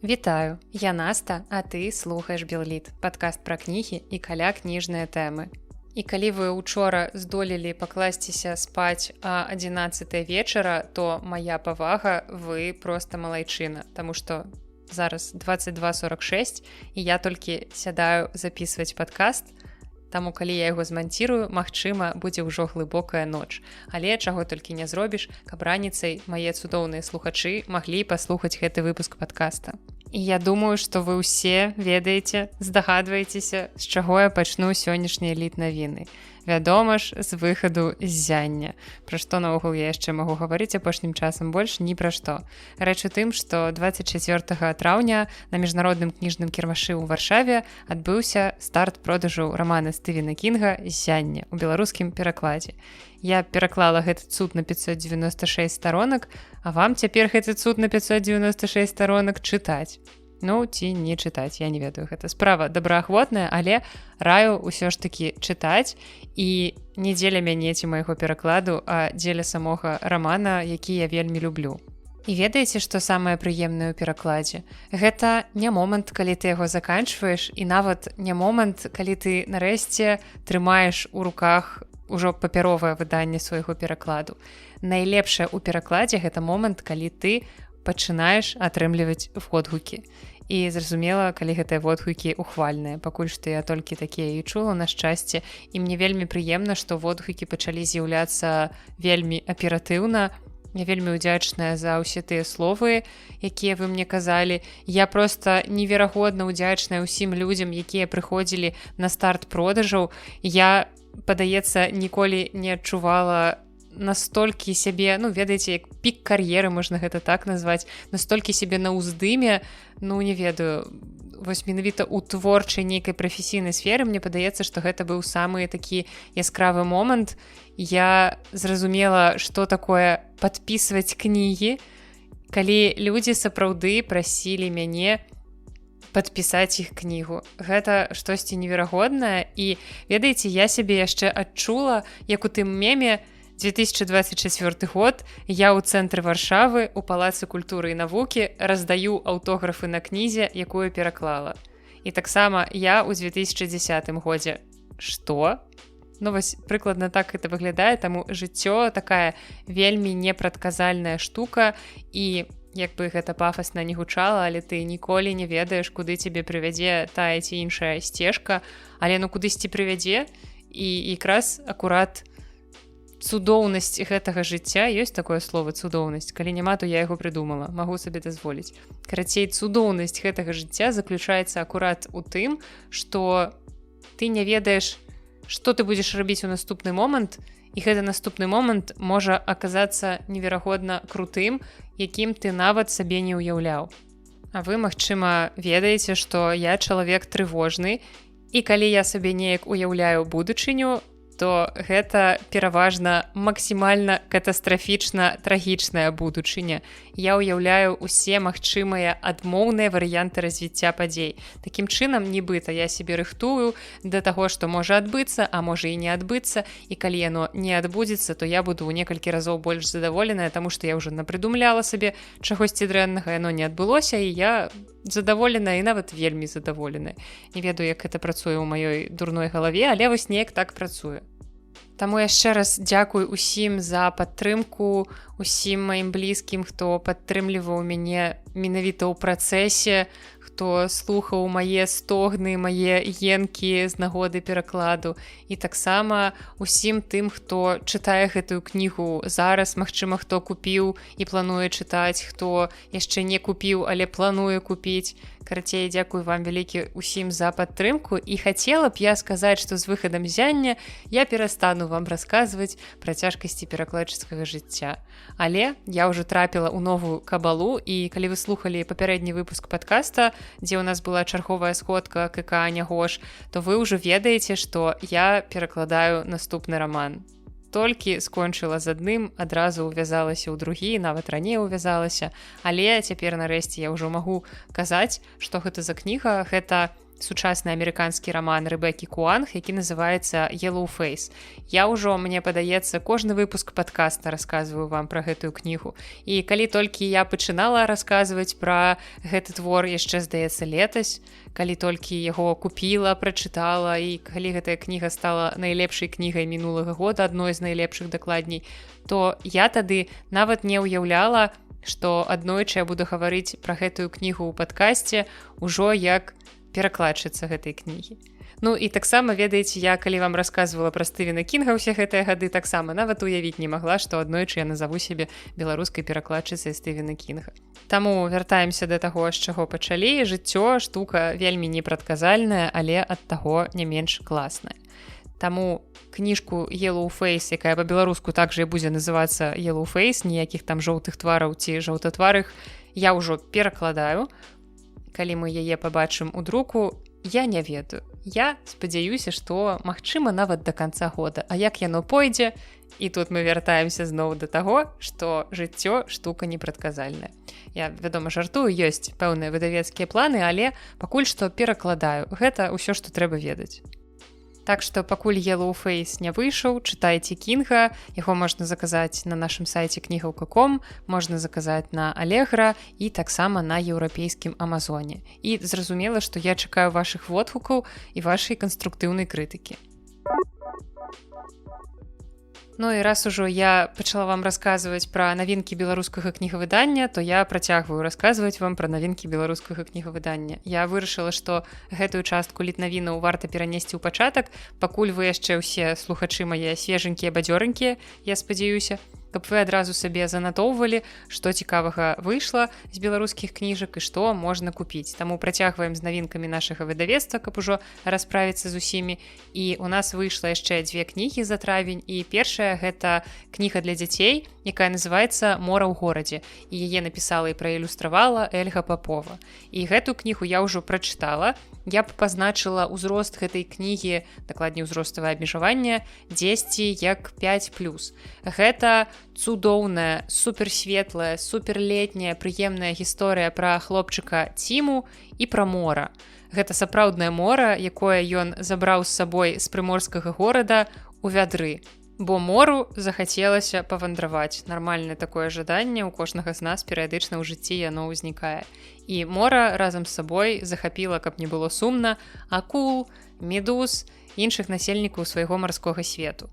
Вітаю, я Наста, а ты слухаеш Белліт, падкаст пра кнігі і каля кніжныя тэмы. І калі вы учора здолелі пакласціся спаць а 11 вечара, то моя павага, вы проста малайчына, таму што зараз 22:46 і я толькі сядаю записываць падкаст, таму калі я яго зманцірую, магчыма, будзе ўжо глыбокая ноч. Але чаго толькі не зробіш, каб раніцай мае цудоўныя слухачы маглі паслухаць гэты выпуск падкаста. І я думаю, што вы ўсе ведаеце, здагадваецеся, з чаго я пачну сённяшнія эліт-навіны. Вядома ж, з выхаду ззяння. Пра што наогул я яшчэ магу гаварыць апошнім часам больш ні пра што. Рэч у тым, што 24 траўня на міжнародным кніжным кірмашы ў Варшаве адбыўся старт продажу рамана Стывена Кінга «Ззянне» у беларускім перакладзе. Я пераклала гэты цуд на 596 старонак, а вам цяпер гэты цуд на 596 старонак чытаць. Ну, ці не чытаць, я не ведаю, гэта справа добраахвотная, але раю ўсё ж такі чытаць і не дзеля мяне ці майго перакладу, а дзеля самога рамана, які я вельмі люблю. І ведаеце, што самае прыемнае ў перакладзе? Гэта не момант, калі ты яго заканчваеш, і нават не момант, калі ты нарэшце трымаеш у руках ужо папяровае выданне свайго перакладу. Найлепшае ў перакладзе гэта момант, калі ты пачынаеш атрымліваць водгукі. І зразумела, калі гэтыя водгукі ухвальныя. Пакуль што я толькі такія і чула, на шчасце. І мне вельмі прыемна, што водгукі пачалі з'яўляцца вельмі аператыўна. Я вельмі ўдзячная за ўсе тыя словы, якія вы мне казалі. Я проста неверагодна ўдзячная ўсім людзям, якія прыходзілі на старт продажаў. Я, падаецца, ніколі не адчувала настолькі сябе, ну, ведаеце, як пік кар'еры, можна гэта так назваць, настолькі сябе на ўздыме, ну, не ведаю, вось менавіта ў творчай нейкай прафесійнай сферы, мне падаецца, што гэта быў самы такі яскравы момант. Я зразумела, што такое падпісваць кнігі, калі людзі сапраўды прасілі мяне падпісаць іх кнігу. Гэта штосьці неверагоднае, і, ведаеце, я сябе яшчэ адчула, як у тым меме 2024 год, я ў цэнтры Варшавы, у Палацы культуры і навукі раздаю аўтографы на кнізе, якую пераклала. І таксама я ў 2010 годзе. Што? Ну вось, прыкладна так гэта выглядае, таму жыццё такая вельмі непрадказальная штука, і як бы гэта пафасна не гучала, але ты ніколі не ведаеш, куды цябе прывядзе тая ці іншая сцежка, але ну кудысьці прывядзе, і якраз акурат цудоўнасць гэтага жыцця, ёсць такое слово цудоўнасць, калі няма, то я яго прыдумала, магу сабе дазволіць. Карацей, цудоўнасць гэтага жыцця заключаецца акурат у тым, што ты не ведаеш, што ты будзеш рабіць у наступны момант, і гэты наступны момант можа аказацца неверагодна крутым, якім ты нават сабе не ўяўляў. А вы, магчыма, ведаеце, што я чалавек трывожны, і калі я сабе неяк уяўляю будучыню, то гэта пераважна максімальна катастрафічна трагічная будучыня. Я ўяўляю усе магчымыя адмоўныя варыянты развіцця падзей. Такім чынам, нібыта, я сябе рыхтую да таго, што можа адбыцца, а можа і не адбыцца, і калі яно не адбудзецца, то я буду ў некалькі разоў больш задаволеная, таму што я ўжо напрыдумляла сабе чагосьці дрэннага, яно не адбылося, і я задаволеная і нават вельмі задаволеная. Не ведаю, як гэта працуе ў маёй дурной галаве, але вось неяк так працуе. Таму яшчэ раз дзякуй усім за падтрымку, усім маім блізкім, хто падтрымліваў мяне менавіта ў працэсе, хто слухаў мае стогны, мае енкі з нагоды перакладу. І таксама усім тым, хто чытае гэтую кнігу зараз, магчыма, хто купіў і плануе чытаць, хто яшчэ не купіў, але плануе купіць. Карацей, дзякуй вам вялікі усім за падтрымку, і хацела б я сказаць, што з выхадам ззяння я перастану вам расказваць пра цяжкасці перакладчыцкага жыцця. Але я ўжо трапіла ў новую кабалу, і калі вы слухалі папярэдні выпуск падкаста, дзе ў нас была чарговая сходка КК Аня Гош, то вы ўжо ведаеце, што я перакладаю наступны раман. Толькі скончыла з адным, адразу ўвязалася ў другі, нават раней увязалася, але цяпер нарэшце я ўжо магу казаць, што гэта за кніга. Гэта сучасны амерыканскі раман Рэбекі Куанг, які называецца Yellowface. Я ўжо, мне падаецца, кожны выпуск падкаста расказваю вам пра гэтую кнігу. І калі толькі я пачынала расказваць пра гэты твор, яшчэ, здаецца, летась, калі толькі яго купіла, прачытала, і калі гэтая кніга стала найлепшай кнігай мінулага года, адной з найлепшых дакладней, то я тады нават не ўяўляла, што аднойчы я буду гаварыць пра гэтую кнігу ў падкасце ўжо як перакладчыца гэтай кнігі. Ну і таксама, ведаеце, я калі вам расказвала пра Стывена Кінга ўсе гэтыя гады, таксама нават уявіць не магла, што аднойчы я назаву сябе беларускай перакладчыцай Стывена Кінга. Таму вяртаемся да таго, з чаго пачалі. Жыццё штука вельмі непрадказальная, але ад таго не менш класная. Таму кніжку Yellowface, якая па-беларуску также будзе называцца Yellowface, ніякіх там жоўтых твараў ці жаўтатварых, я ўжо перакладаю. Калі мы яе пабачым у друку, я не ведаю. Я спадзяюся, што магчыма нават да канца года. А як яно пойдзе? І тут мы вяртаемся зноў да таго, што жыццё штука непрадказальная. Я, вядома, жартую, ёсць пэўныя выдавецкія планы, але пакуль што перакладаю. Гэта ўсё, што трэба ведаць. Так што пакуль Yellowface не выйшаў, чытайце Кінга, яго можна заказаць на нашым сайце кнігаўка.com, можна заказаць на Allegro і таксама на еўрапейскім Амазоне. І зразумела, што я чакаю вашых водгукаў і вашай канструктыўнай крытыкі. Ну і раз ужо я пачала вам расказваць пра навінкі беларускага кнігавыдання, то я працягваю расказваць вам пра навінкі беларускага кнігавыдання. Я вырашыла, што гэтую частку літнавінаў варта перанесці ў пачатак, пакуль вы яшчэ ўсе слухачы мае свеженькія, бадзёренькія, я спадзяюся, каб вы адразу сабе занатоўвалі, што цікавага выйшла з беларускіх кніжак і што можна купіць. Таму працягваем з навінкамі нашага выдавецтва, каб ужо расправіцца з усімі. І у нас выйшла яшчэ 2 кнігі за травень, і першая гэта кніга для дзяцей, якая называецца «Мора ў горадзе». І яе напісала і праілюстравала Эльга Папова. І гэтую кнігу я ўжо прачытала. Я б пазначыла ўзрост гэтай кнігі, дакладней ўзроставае абмежаванне, дзесьці як 5+. Гэта цудоўная, суперсветлая, суперлетняя, прыемная гісторыя пра хлопчыка Ціму і пра мора. Гэта сапраўднае мора, якое ён забраў з сабой з прыморскага горада ў вядры. Бо мору захацелася павандраваць. Нармальнае такое жаданне ў кожнага з нас перыядычна ў жыцці яно ўзнікае. І мора разам з сабой захапіла, каб не было сумна, акул, медуз, іншых насельнікаў свайго марскога свету.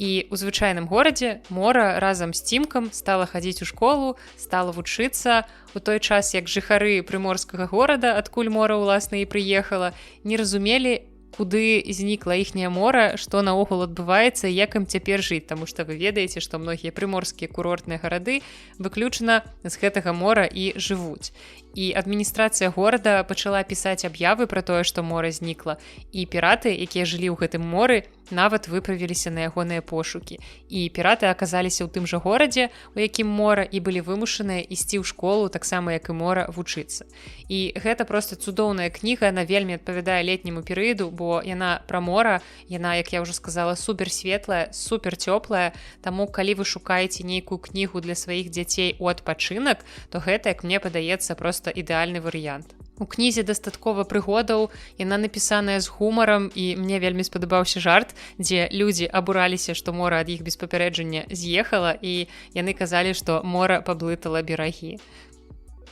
І ў звычайным горадзе мора разам з Цімкам стала хадзіць у школу, стала вучыцца. У той час, як жыхары прыморскага горада, адкуль мора ўласна і прыехала, не разумелі, куды знікла іхняе мора, што наогул адбываецца і як ім цяпер жыць, таму што вы ведаеце, што многія прыморскія курортныя гарады выключна з гэтага мора і жывуць. І адміністрацыя горада пачала пісаць аб'явы пра тое, што мора знікла, і піраты, якія жылі ў гэтым моры, нават выправіліся на ягоныя пошукі. І піраты аказаліся ў тым жа горадзе, у якім мора, і былі вымушаныя ісці ў школу, таксама як і мора, вучыцца. І гэта проста цудоўная кніга, яна вельмі адпавядае летняму перыяду, бо яна пра мора, яна, як я ўжо сказала, суперсветлая, суперцёплая, таму калі вы шукаеце нейкую кнігу для сваіх дзяцей у адпачынак, то гэта, як мне падаецца, проста ідэальны варыянт. У кнізе дастаткова прыгодаў, яна напісаная з гумарам, і мне вельмі спадабаўся жарт, дзе людзі абураліся, што мора ад іх без папярэджання з'ехала, і яны казалі, што мора паблытала берагі.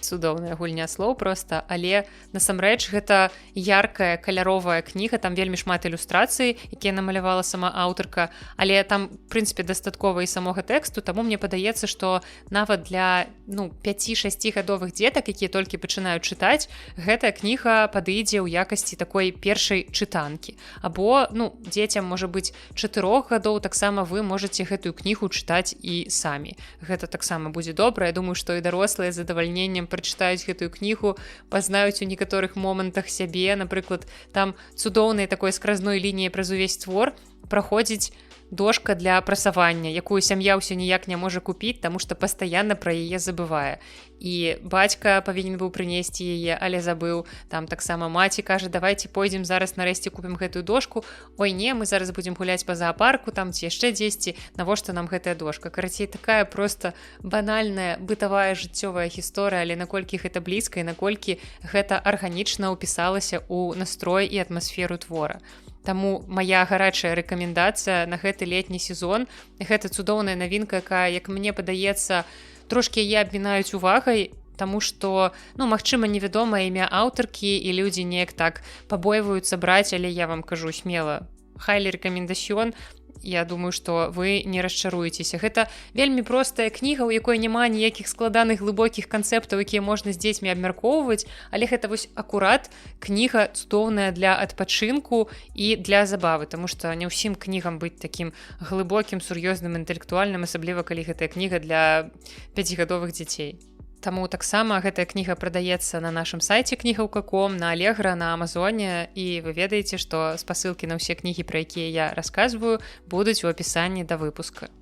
Цудоўная гульня слоў проста, але насамрэч гэта яркая каляровая кніга, там вельмі шмат ілюстрацый, якія намалявала сама аўтарка, але там, в прынцыпе, дастаткова і самога тэксту, таму мне падаецца, што нават для 5-6гадовых дзетак, якія толькі пачынаюць чытаць, гэтая кніга падыдзе ў якасці такой першай чытанкі. Або, дзецям, можа быць, 4 гадоў, таксама вы можаце гэтую кнігу чытаць і самі. Гэта таксама будзе добра. Я думаю, што і дарослыя з задавальненнем прачытаюць гэтую кнігу, пазнаюць у некаторых момантах сябе. Напрыклад, там цудоўнай такой скразной лініяй праз увесь твор праходзіць дошка для прасавання, якую сям'я ўсё ніяк не можа купіць, таму што пастаянна пра яе забывае. І бацька павінен быў прынесці яе, але забыў. Там таксама маці кажа, давайте пойдзем зараз нарэшце купім гэтую дошку. Ой, не, мы зараз будзем гуляць па зоапарку, там ці яшчэ дзесьці, навошта нам гэтая дошка. Карацей, такая проста банальная бытавая жыццёвая гісторыя, але наколькі гэта блізка і наколькі гэта арганічна ўпісалася ў настрой і атмасферу твора. Таму моя гарачая рэкамендацыя на гэты летні сезон. Гэта цудоўная навінка, якая, як мне падаецца, трошкі яе абмінаюць увагай, таму што, магчыма, невядомае імя аўтаркі і людзі неяк так пабойваюцца браць, але я вам кажу смела, highly recommendation. Я думаю, што вы не расчаруецеся. Гэта вельмі простая кніга, у якой няма ніякіх складаных глыбокіх канцэптаў, якія можна з дзецьмі абмяркоўваць, але гэта вось акурат кніга цудоўная для адпачынку і для забавы, таму што не ўсім кнігам быць такім глыбокім, сур'ёзным, інтэлектуальным, асабліва калі гэтая кніга для 5гадовых дзяцей. Таму таксама гэтая кніга прадаецца на нашым сайце кнігаўка.com, на Алегра, на Амазоне, і вы ведаеце, што спасылкі на ўсе кнігі, пра якія я расказваю, будуць у апісанні да выпуска.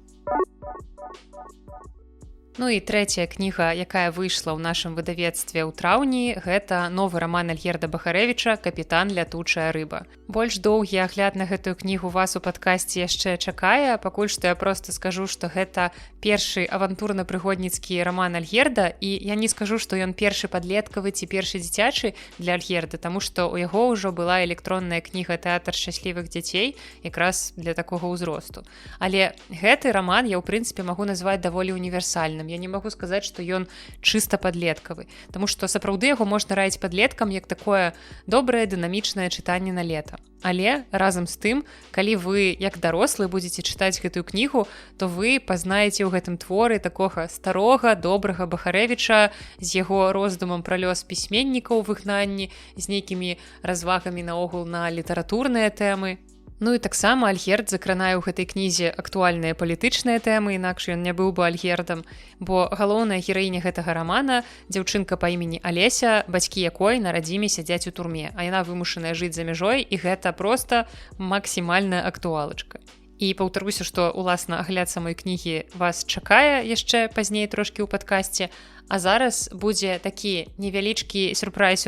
Ну і трэцяя кніга, якая выйшла ў нашым выдавецтве ў траўні, гэта новы раман Альгерда Бахарэвіча «Капітан лятучая рыба». Больш доўгі агляд на гэтую кнігу вас у падкасці яшчэ чакае. Пакуль што я проста скажу, што гэта першы авантурна-прыгодніцкі раман Альгерда, і я не скажу, што ён першы падлеткавы ці першы дзіцячы для Альгерда, таму што ў яго ўжо была электронная кніга «Тэатр шчаслівых дзяцей», якраз для такога ўзросту. Але гэты раман я, ў прынцыпе, магу назваць даволі універсальным. Я не магу сказаць, што ён чыста падлеткавы, таму што сапраўды яго можна раіць падлеткам як такое добрае дынамічнае чытанне на лета. Але разам з тым, калі вы як дарослы будзеце чытаць гэтую кнігу, то вы пазнаеце ў гэтым творы такога старога, добрага Бахарэвіча з яго роздумам пра лёс пісьменніка ў выгнанні, з нейкімі развагамі наогул на літаратурныя тэмы. Ну і таксама Альгерд закранае ў гэтай кнізе актуальныя палітычныя тэмы, інакш ён не быў бы Альгердам, бо галоўная гераіня гэтага рамана – дзяўчынка па імені Алеся, бацькі якой на радзіме сядзяць у турме, а яна вымушаная жыць за мяжой, і гэта проста максімальная актуалачка. І паўтаруся, што, уласна, агляд самой кнігі вас чакае яшчэ пазней трошкі ў падкасці, а зараз будзе такі невялічкі сюрпрайз,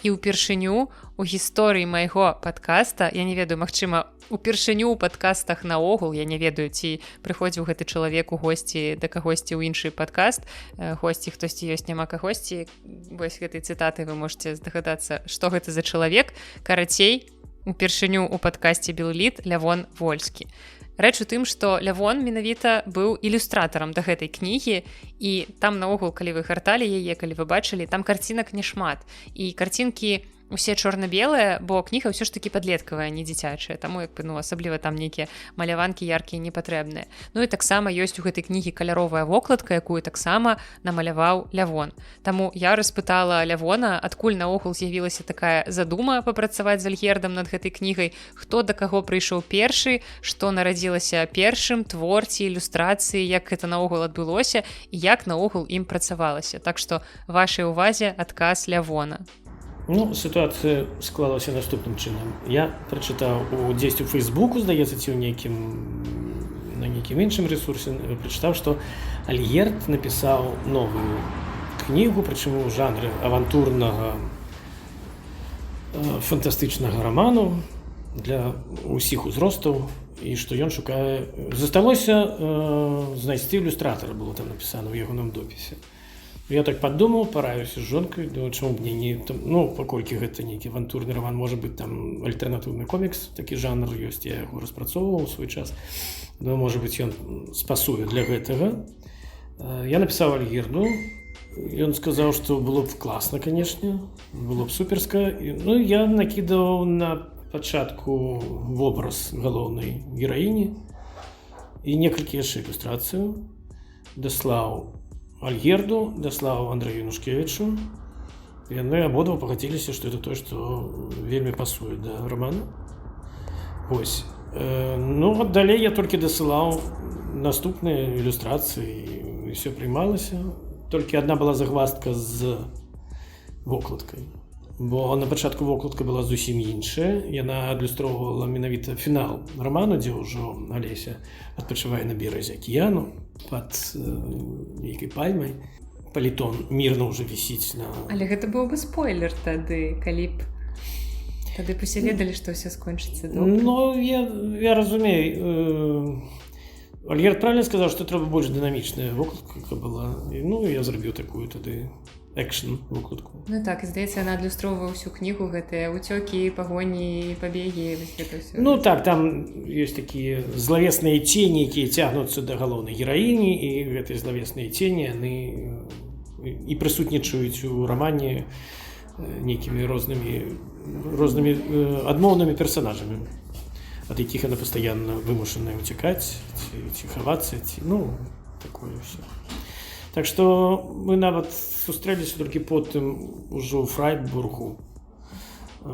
і ўпершыню у гісторыі майго падкаста, я не ведаю, магчыма, упершыню ў падкастах наогул, я не ведаю, ці прыходзіў гэты чалавек у госці да кагосьці ў іншы падкаст, госці хтосьці ёсць, няма кагосьці, вось гэтай цытаты вы можете здагадацца, што гэта за чалавек. Карацей, упершыню ў падкасце «Білліт» Лявон Вольскі. Рэч у тым, што Лявон менавіта быў ілюстратарам да гэтай кнігі, і там наогул, калі вы гарталі яе, калі вы бачылі, там карцінак няшмат, і карцінкі усе чорна-белыя, бо кніга ўсё ж такі падлеткавая, не дзіцячая, таму асабліва там нейкія маляванкі яркія не патрэбныя. Ну і таксама ёсць у гэтай кнігі каляровая вокладка, якую таксама намаляваў Лявон. Таму я распытала Лявона, адкуль наогул з'явілася такая задума папрацаваць з Альгердам над гэтай кнігай, хто да каго прыйшоў першы, што нарадзілася першым, твор ці ілюстрацыі, як гэта наогул адбылося і як наогул ім працавалася. Так што вашай увазе адказ Лявона. Сітуацыя склалася наступным чынам. Я прачытаў дзесьці ў Фейсбуку, здаецца, ці на нейкім іншым рэсурсе, прачытаў, што Альгерд напісаў новую кнігу, прычым у жанры авантурнага фантастычнага раману для ўсіх узростаў, і што ён шукае... Засталося знайсці ілюстратара, было там напісана ў ягоным допісе. Я так падумаў, параіўся з жонкай, думаю, чаму мне не... паколькі гэта нейкі авантурны раман, можа быць, там альтэрнатыўны комікс, такі жанр ёсць, я яго распрацоўваў у свой час. Думаю, можа быць, ён спасуе для гэтага. Я напісаў Альгерду, ён сказаў, што было б класна, канешне, было б суперска. Я накідаў на пачатку вобраз галоўнай гераіні і некалькі яшчэ ілюстрацыяў. Даслаў Альгерду, даслаў Андрэю Янушкевічу. Яны абодва пагадзіліся, што это тое, што вельмі пасуе да рамана. Вось. Далей я толькі дасылаў наступныя ілюстрацыі, і ўсё прыймалася. Толькі адна была загваздка з вокладкай. Бо на пачатку вокладка была зусім іншая. Яна адлюстроўвала менавіта фінал раману, дзе ўжо Алеся адпачывае на беразе акіяну пад нейкай пальмай. Палітон мірна ўжо вісіць на... Але гэта быў бы спойлер тады, калі б тады б усе ведалі, што ўсё скончыцца добра. Ну, я разумею. Альгерд правильно сказаў, што трэба больш дынамічная вокладка была. Ну, я зрабіў такую тады экшн вокладку. Ну так, і здаецца, яна адлюстроўвае ўсю кнігу, гэтыя ўцёкі, пагоні, пабегі, вось гэта ўсё. Ну так, там ёсць такія злавесныя цені, якія цягнуцца да галоўнай гераіні, і гэтыя злавесныя цені, яны і прысутнічаюць у рамане нейкімі рознымі адмоўнымі персанажамі, ад якіх яна пастаянна вымушаная уцякаць, ці хавацца, ці, ну, такое ўсё. Так што мы нават сустрэліся толькі потым ужо ў Фрайбургу.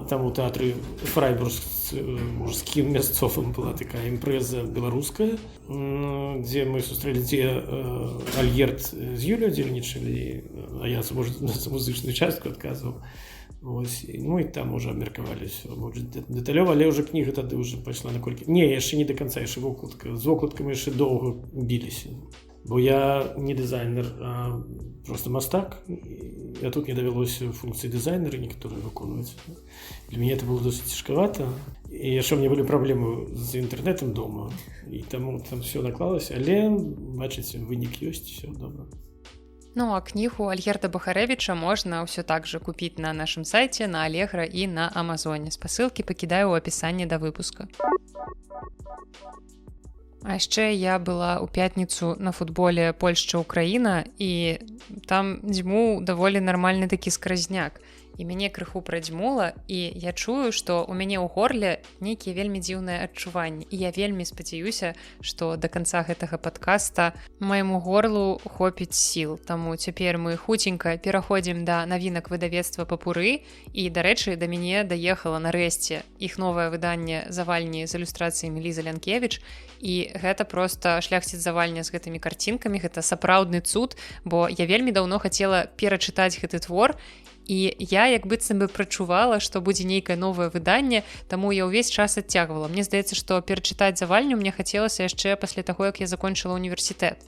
Там у тэатры фрайбургскім мясцовым была такая імпрэза беларуская, дзе мы сустрэлі, дзе Альгерд з Юліяй дзельнічалі, а я за музычную частку адказваў. Ну і там уже абмеркаваліся дэталёва, але ўжо кніга тады ўжо пайшла на колькі... Не, яшчэ не да канца, яшчэ вокладка. З вокладкамі яшчэ доўга біліся. Бо я не дызайнер, а просто мастак. А тут мне давялося функцыі дызайнера некаторыя выконваць. Для мяне это было досыць цяжкавата. І яшчэ ў мяне былі праблемы з інтэрнэтам дома. І таму там все наклалася. Але, бачыце, вынік ёсць, все добра. Ну, а кнігу Альгерда Бахарэвіча можна ўсё так жа купіць на нашым сайце, на Алегра і на Амазоне. Спасылкі пакідаю ў апісанні да выпуска. А яшчэ я была ў пятніцу на футболе Польшча-Украіна, і там дзьмуў даволі нармальны такі скразняк. І мяне крыху прадзьмула, і я чую, што ў мяне ў горле нейкія вельмі дзіўныя адчуванні. І я вельмі спадзяюся, што да канца гэтага падкаста майму горлу хопіць сіл. Таму цяпер мы хуценька пераходзім да навінак выдавецтва Папуры. І, дарэчы, да мяне даехала нарэшце іх новае выданне «Завальні» з ілюстрацыямі Лізы Лянкевіч. І гэта проста шляхціц завальня з гэтымі карцінкамі. Гэта сапраўдны цуд, бо я вельмі даўно хацела перачытаць гэты твор. І я як быццам бы прачувала, што будзе нейкае новае выданне, таму я ўвесь час адцягвала. Мне здаецца, што перачытаць «Завальню» мне хацелася яшчэ пасля таго, як я закончыла універсітэт.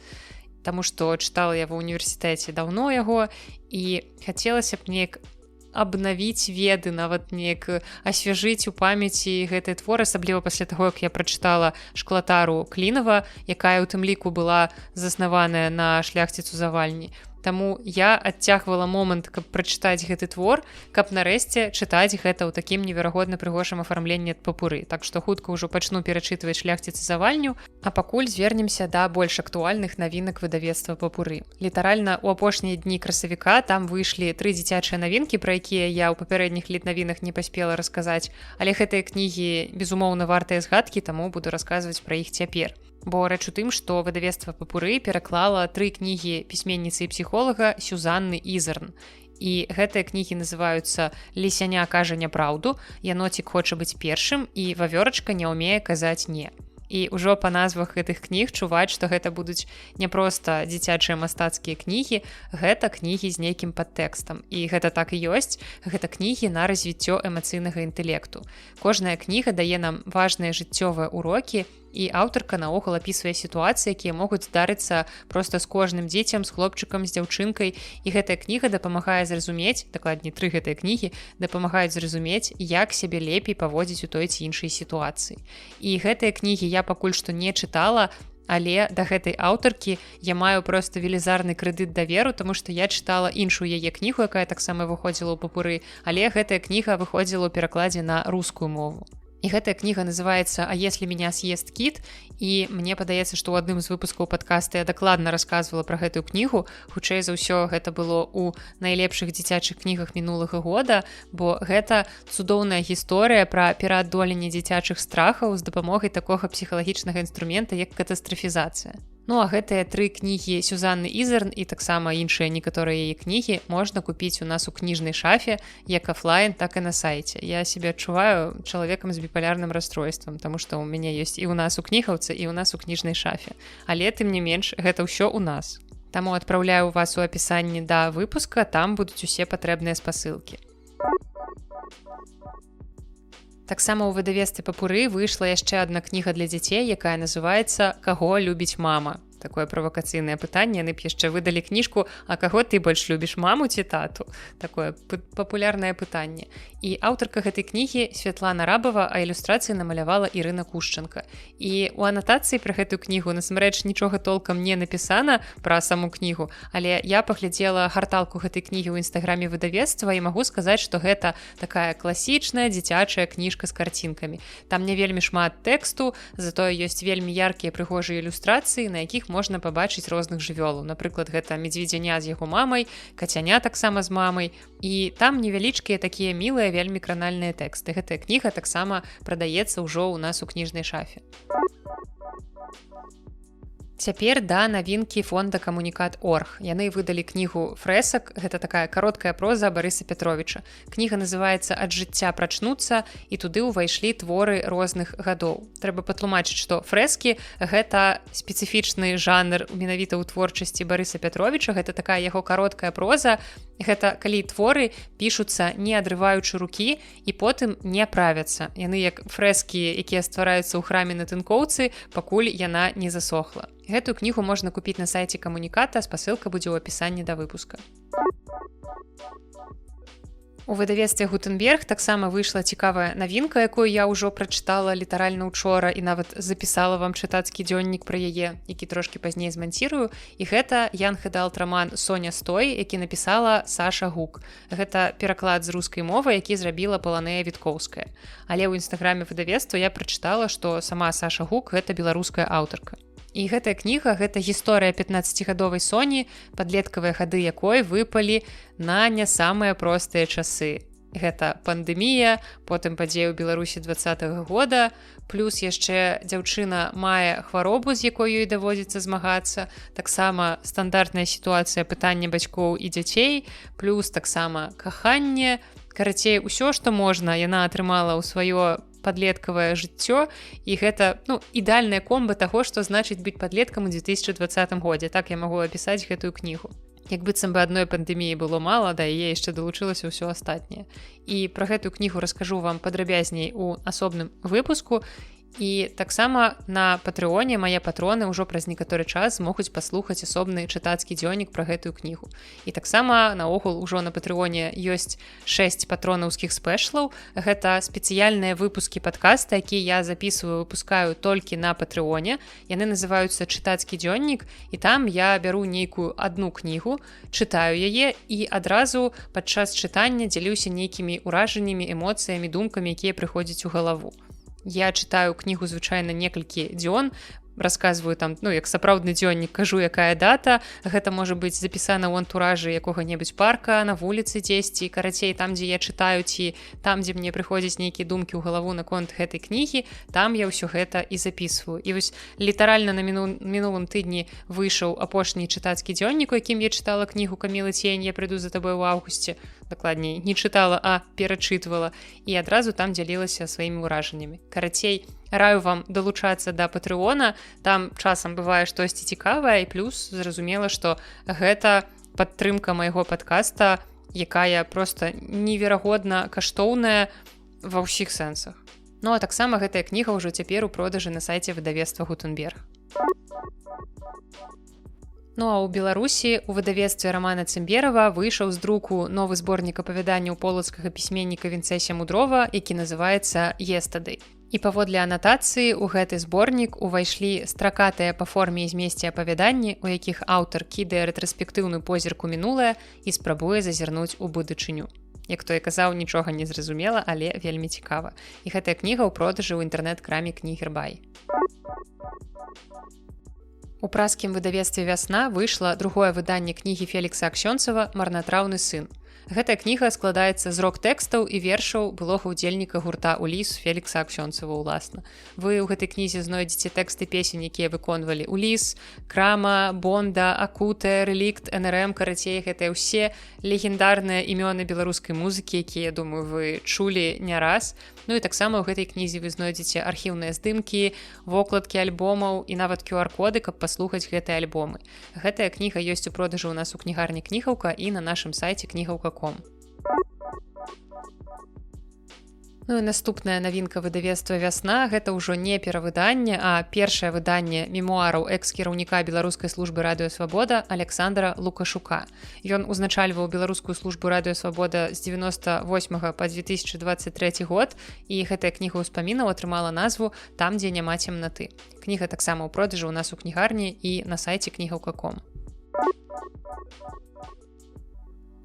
Таму што чытала я ва ўніверсітэце даўно яго, і хацелася б неяк абнавіць веды, нават неяк асвяжыць у памяці гэты твор, асабліва пасля таго, як я прачытала «Шклатару» Клінава, якая ў тым ліку была заснаваная на шляхціцу завальні. Таму я адцягвала момант, каб прачытаць гэты твор, каб нарэшце чытаць гэта ў такім неверагодна прыгожым афармленні ад Папуры. Так што хутка ўжо пачну перачытваць шляхціцы завальню, а пакуль звернемся да больш актуальных навінак выдавецтва Папуры. Літаральна ў апошнія дні красавіка там выйшлі 3 дзіцячыя навінкі, пра якія я ў папярэдніх літнавінах не паспела расказаць, але гэтыя кнігі, безумоўна, вартыя згадкі, таму буду расказваць пра іх цяпер. Бо рэч у тым, што выдавецтва Папуры пераклала 3 кнігі пісьменніцы і псіхолага Сюзанны Ізерн. І гэтыя кнігі называюцца «Лісяня кажа няпраўду», «Янотик хоча быць першым» і «Вавёрачка не ўмее казаць не». І ўжо па назвах гэтых кніг чуваць, што гэта будуць не проста дзіцячыя мастацкія кнігі, гэта кнігі з нейкім падтэкстам. І гэта так і ёсць, гэта кнігі на развіццё эмацыйнага інтэлекту. Кожная кніга дае нам важныя жыццёвыя урокі, і аўтарка наогул апісвае сітуацыі, якія могуць здарыцца проста з кожным дзіцем, з хлопчыкам, з дзяўчынкай. І гэтая кніга дапамагае зразумець, дакладней 3 гэтыя кнігі, дапамагаюць зразумець, як сябе лепей паводзіць у той ці іншай сітуацыі. І гэтыя кнігі я пакуль што не чытала, але да гэтай аўтаркі я маю проста велізарны крэдыт даверу, таму што я чытала іншую яе кнігу, якая таксама выходзіла ў Папуры, але гэтая кніга выходзіла ў перакладзе на рускую мову. І гэтая кніга называецца «А если меня съест кит», і мне падаецца, што ў адным з выпускаў падкаста я дакладна расказвала пра гэтую кнігу. Хутчэй за ўсё гэта было ў найлепшых дзіцячых кнігах мінулага года, бо гэта цудоўная гісторыя пра пераадоленне дзіцячых страхаў з дапамогай такога псіхалагічнага інструмента, як катастрафізацыя. Ну а гэтыя 3 кнігі Сюзанны Ізерн і таксама іншыя некаторыя яе кнігі можна купіць у нас у кніжнай шафе, як офлайн, так і на сайце. Я себе адчуваю чалавекам з біпалярным расстройствам, таму што ў мяне ёсць і ў нас у кнігаўцы, і ў нас у кніжнай шафе. Але тым не менш, гэта ўсё ў нас. Таму адпраўляю вас у апісанні да выпуска, там будуць усе патрэбныя спасылкі. Таксама ў выдавецтве папуры выйшла яшчэ адна кніга для дзяцей, якая называецца «Каго любіць мама?». Такое правакацыйнае пытанне, яны б яшчэ выдалі кніжку, а каго ты больш любіш, маму ці тату? Такое папулярнае пытанне. І аўтарка гэтай кнігі Святлана Рабава, а ілюстрацыі намалявала Ірына Кушчанка. І у анатацыі пра гэтую кнігу насамрэч нічога толкам не напісана пра саму кнігу, але я паглядзела гарталку гэтай кнігі ў інстаграме выдавецтва і магу сказаць, што гэта такая класічная дзіцячая кніжка з карцінкамі. Там не вельмі шмат тэксту, затое ёсць вельмі яркія прыгожыя ілюстрацыі, на якіх можна пабачыць розных жывёлаў. Напрыклад, гэта медзведзяня з яго мамай, кацяня таксама з мамай. І там невялічкія такія мілыя, вельмі кранальныя тэксты. Гэтая кніга таксама прадаецца ўжо ў нас у кніжнай шафе. Цяпер да навінкі фонда «Камунікат.орг». Яны выдалі кнігу фрэсак, гэта такая кароткая проза Барыса Пятровіча. Кніга называецца «Ад жыцця прачнуцца», і туды ўвайшлі творы розных гадоў. Трэба патлумачыць, што фрэскі – гэта спецыфічны жанр менавіта ў творчасці Барыса Пятровіча, гэта такая яго кароткая проза. Гэта калі творы пішуцца не адрываючы рукі і потым не правяцца. Яны як фрэскі, якія ствараюцца ў храме на Тынкоўцы, пакуль яна не засохла. Гэтую кнігу можна купіць на сайце камуніката, спасылка будзе ў апісанні да выпуска. У выдавецтве «Гутенберг» таксама выйшла цікавая навінка, якую я ўжо прачытала літаральна учора і нават запісала вам чытацкі дзённік пра яе, які трошкі пазней зманцірую. І гэта Ян Хэдалт раман «Соня Стой», які напісала Саша Гук. Гэта пераклад з рускай мовы, які зрабіла Паланэя Віткоўская. Але ў інстаграме выдавецтва я прачытала, што сама Саша Гук – гэта беларуская аўтарка. І гэтая кніга – гэта гісторыя 15-гадовай Соні, падлеткавыя гады якой выпалі на не самыя простыя часы. Гэта пандэмія, потым падзеі ў Беларусі 20-го года, плюс яшчэ дзяўчына мае хваробу, з якой ёй даводзіцца змагацца, таксама стандартная сітуацыя пытання бацькоў і дзяцей, плюс таксама каханне. Карацей, усё, што можна, яна атрымала ў сваё падлеткавае жыццё, і гэта ідэальная комба таго, што значыць быць падлеткам у 2020 годзе. Так я магу апісаць гэтую кнігу. Як быццам бы адной пандэміі было мала, да яе яшчэ далучылася ўсё астатняе. І пра гэтую кнігу раскажу вам падрабязней у асобным выпуску. І таксама на Патрыоне мае патроны ўжо праз некаторы час змогуць паслухаць асобны чытацкі дзённік пра гэтую кнігу. І таксама наогул ужо на Патрыоне ёсць 6 патронаўскіх спэшлаў. Гэта спецыяльныя выпускі падкаста, якія я записываю, выпускаю толькі на Патрыоне. Яны называюцца «Чытацкі дзённік», і там я бяру нейкую адну кнігу, чытаю яе і адразу падчас чытання дзялюся нейкімі ўражаннямі, эмоцыямі, думкамі, якія прыходзяць у галаву. Я чытаю кнігу звычайна некалькі дзён, расказваю там, як сапраўдны дзённік, кажу, якая дата. Гэта можа быць запісана ў антуражы якога-небудзь парка, на вуліцы дзесьці, карацей, там, дзе я чытаю, ці там, дзе мне прыходзяць нейкія думкі ў галаву наконт гэтай кнігі, там я ўсё гэта і записываю. І вось літаральна на мінулым тыдні выйшаў апошні чытацкі дзённік, у якім я чытала кнігу Камілы Цень «Я прыйду за табой у аўгусце». Дакладней, не чытала, а перачытвала. І адразу там дзялілася сваімі ўражаннямі. Карацей, раю вам далучацца да Патрыона, там часам бывае штосьці цікавае, і плюс зразумела, што гэта падтрымка майго падкаста, якая проста неверагодна каштоўная ва ўсіх сэнсах. А таксама гэтая кніга ўжо цяпер у продажы на сайце выдавецтва «Гутенберг». А ў Беларусі у выдавецтве Рамана Цымберава выйшаў з друку новы зборнік апавяданняў полацкага пісьменніка Вінцэся Мудрова, які называецца «Yesterday». І паводле анатацыі ў гэты зборнік увайшлі стракатыя па форме і змесце апавяданні, у якіх аўтар кідае рэтраспектыўны позірк у мінулае і спрабуе зазірнуць у будучыню. Як той казаў, нічога не зразумела, але вельмі цікава. І гэтая кніга ў продажы ў інтэрнэт-краме Кнігербай. У праскім выдавецтве «Вясна» выйшла другое выданне кнігі Фелікса Аксёнцава «Марнатраўны сын». Гэтая кніга складаецца з рок-тэкстаў і вершаў былога ўдзельніка гурта «Уліс» Фелікса Аксёнцава ўласна. Вы ў гэтай кнізе знойдзеце тэксты песень, якія выконвалі «Уліс», «Крама», «Бонда», «Акуте», «Рэлікт», «НРМ», карацей, гэта ўсе легендарныя імёны беларускай музыкі, якія, думаю, вы чулі не раз. І таксама ў гэтай кнізе вы знойдзеце архіўныя здымкі, вокладкі альбомаў і нават QR-коды, каб паслухаць гэтыя альбомы. Гэтая кніга ёсць у продажы ў нас у кнігарні «Кнігаўка» і на нашым сайце кнігаўка.com. Ну і наступная навінка выдавецтва «Вясна» гэта ўжо не перавыданне, а першае выданне мемуараў экс-кіраўніка беларускай службы радыё «Свабода» Александра Лукашука. Ён узначальваў беларускую службу радыё «Свабода» з 98 па 2023 год, і гэтая кніга ўспамінаў атрымала назву «Там, дзе няма цемнаты». Кніга таксама ў продажы ў нас у кнігарні і на сайце кнігаў.com.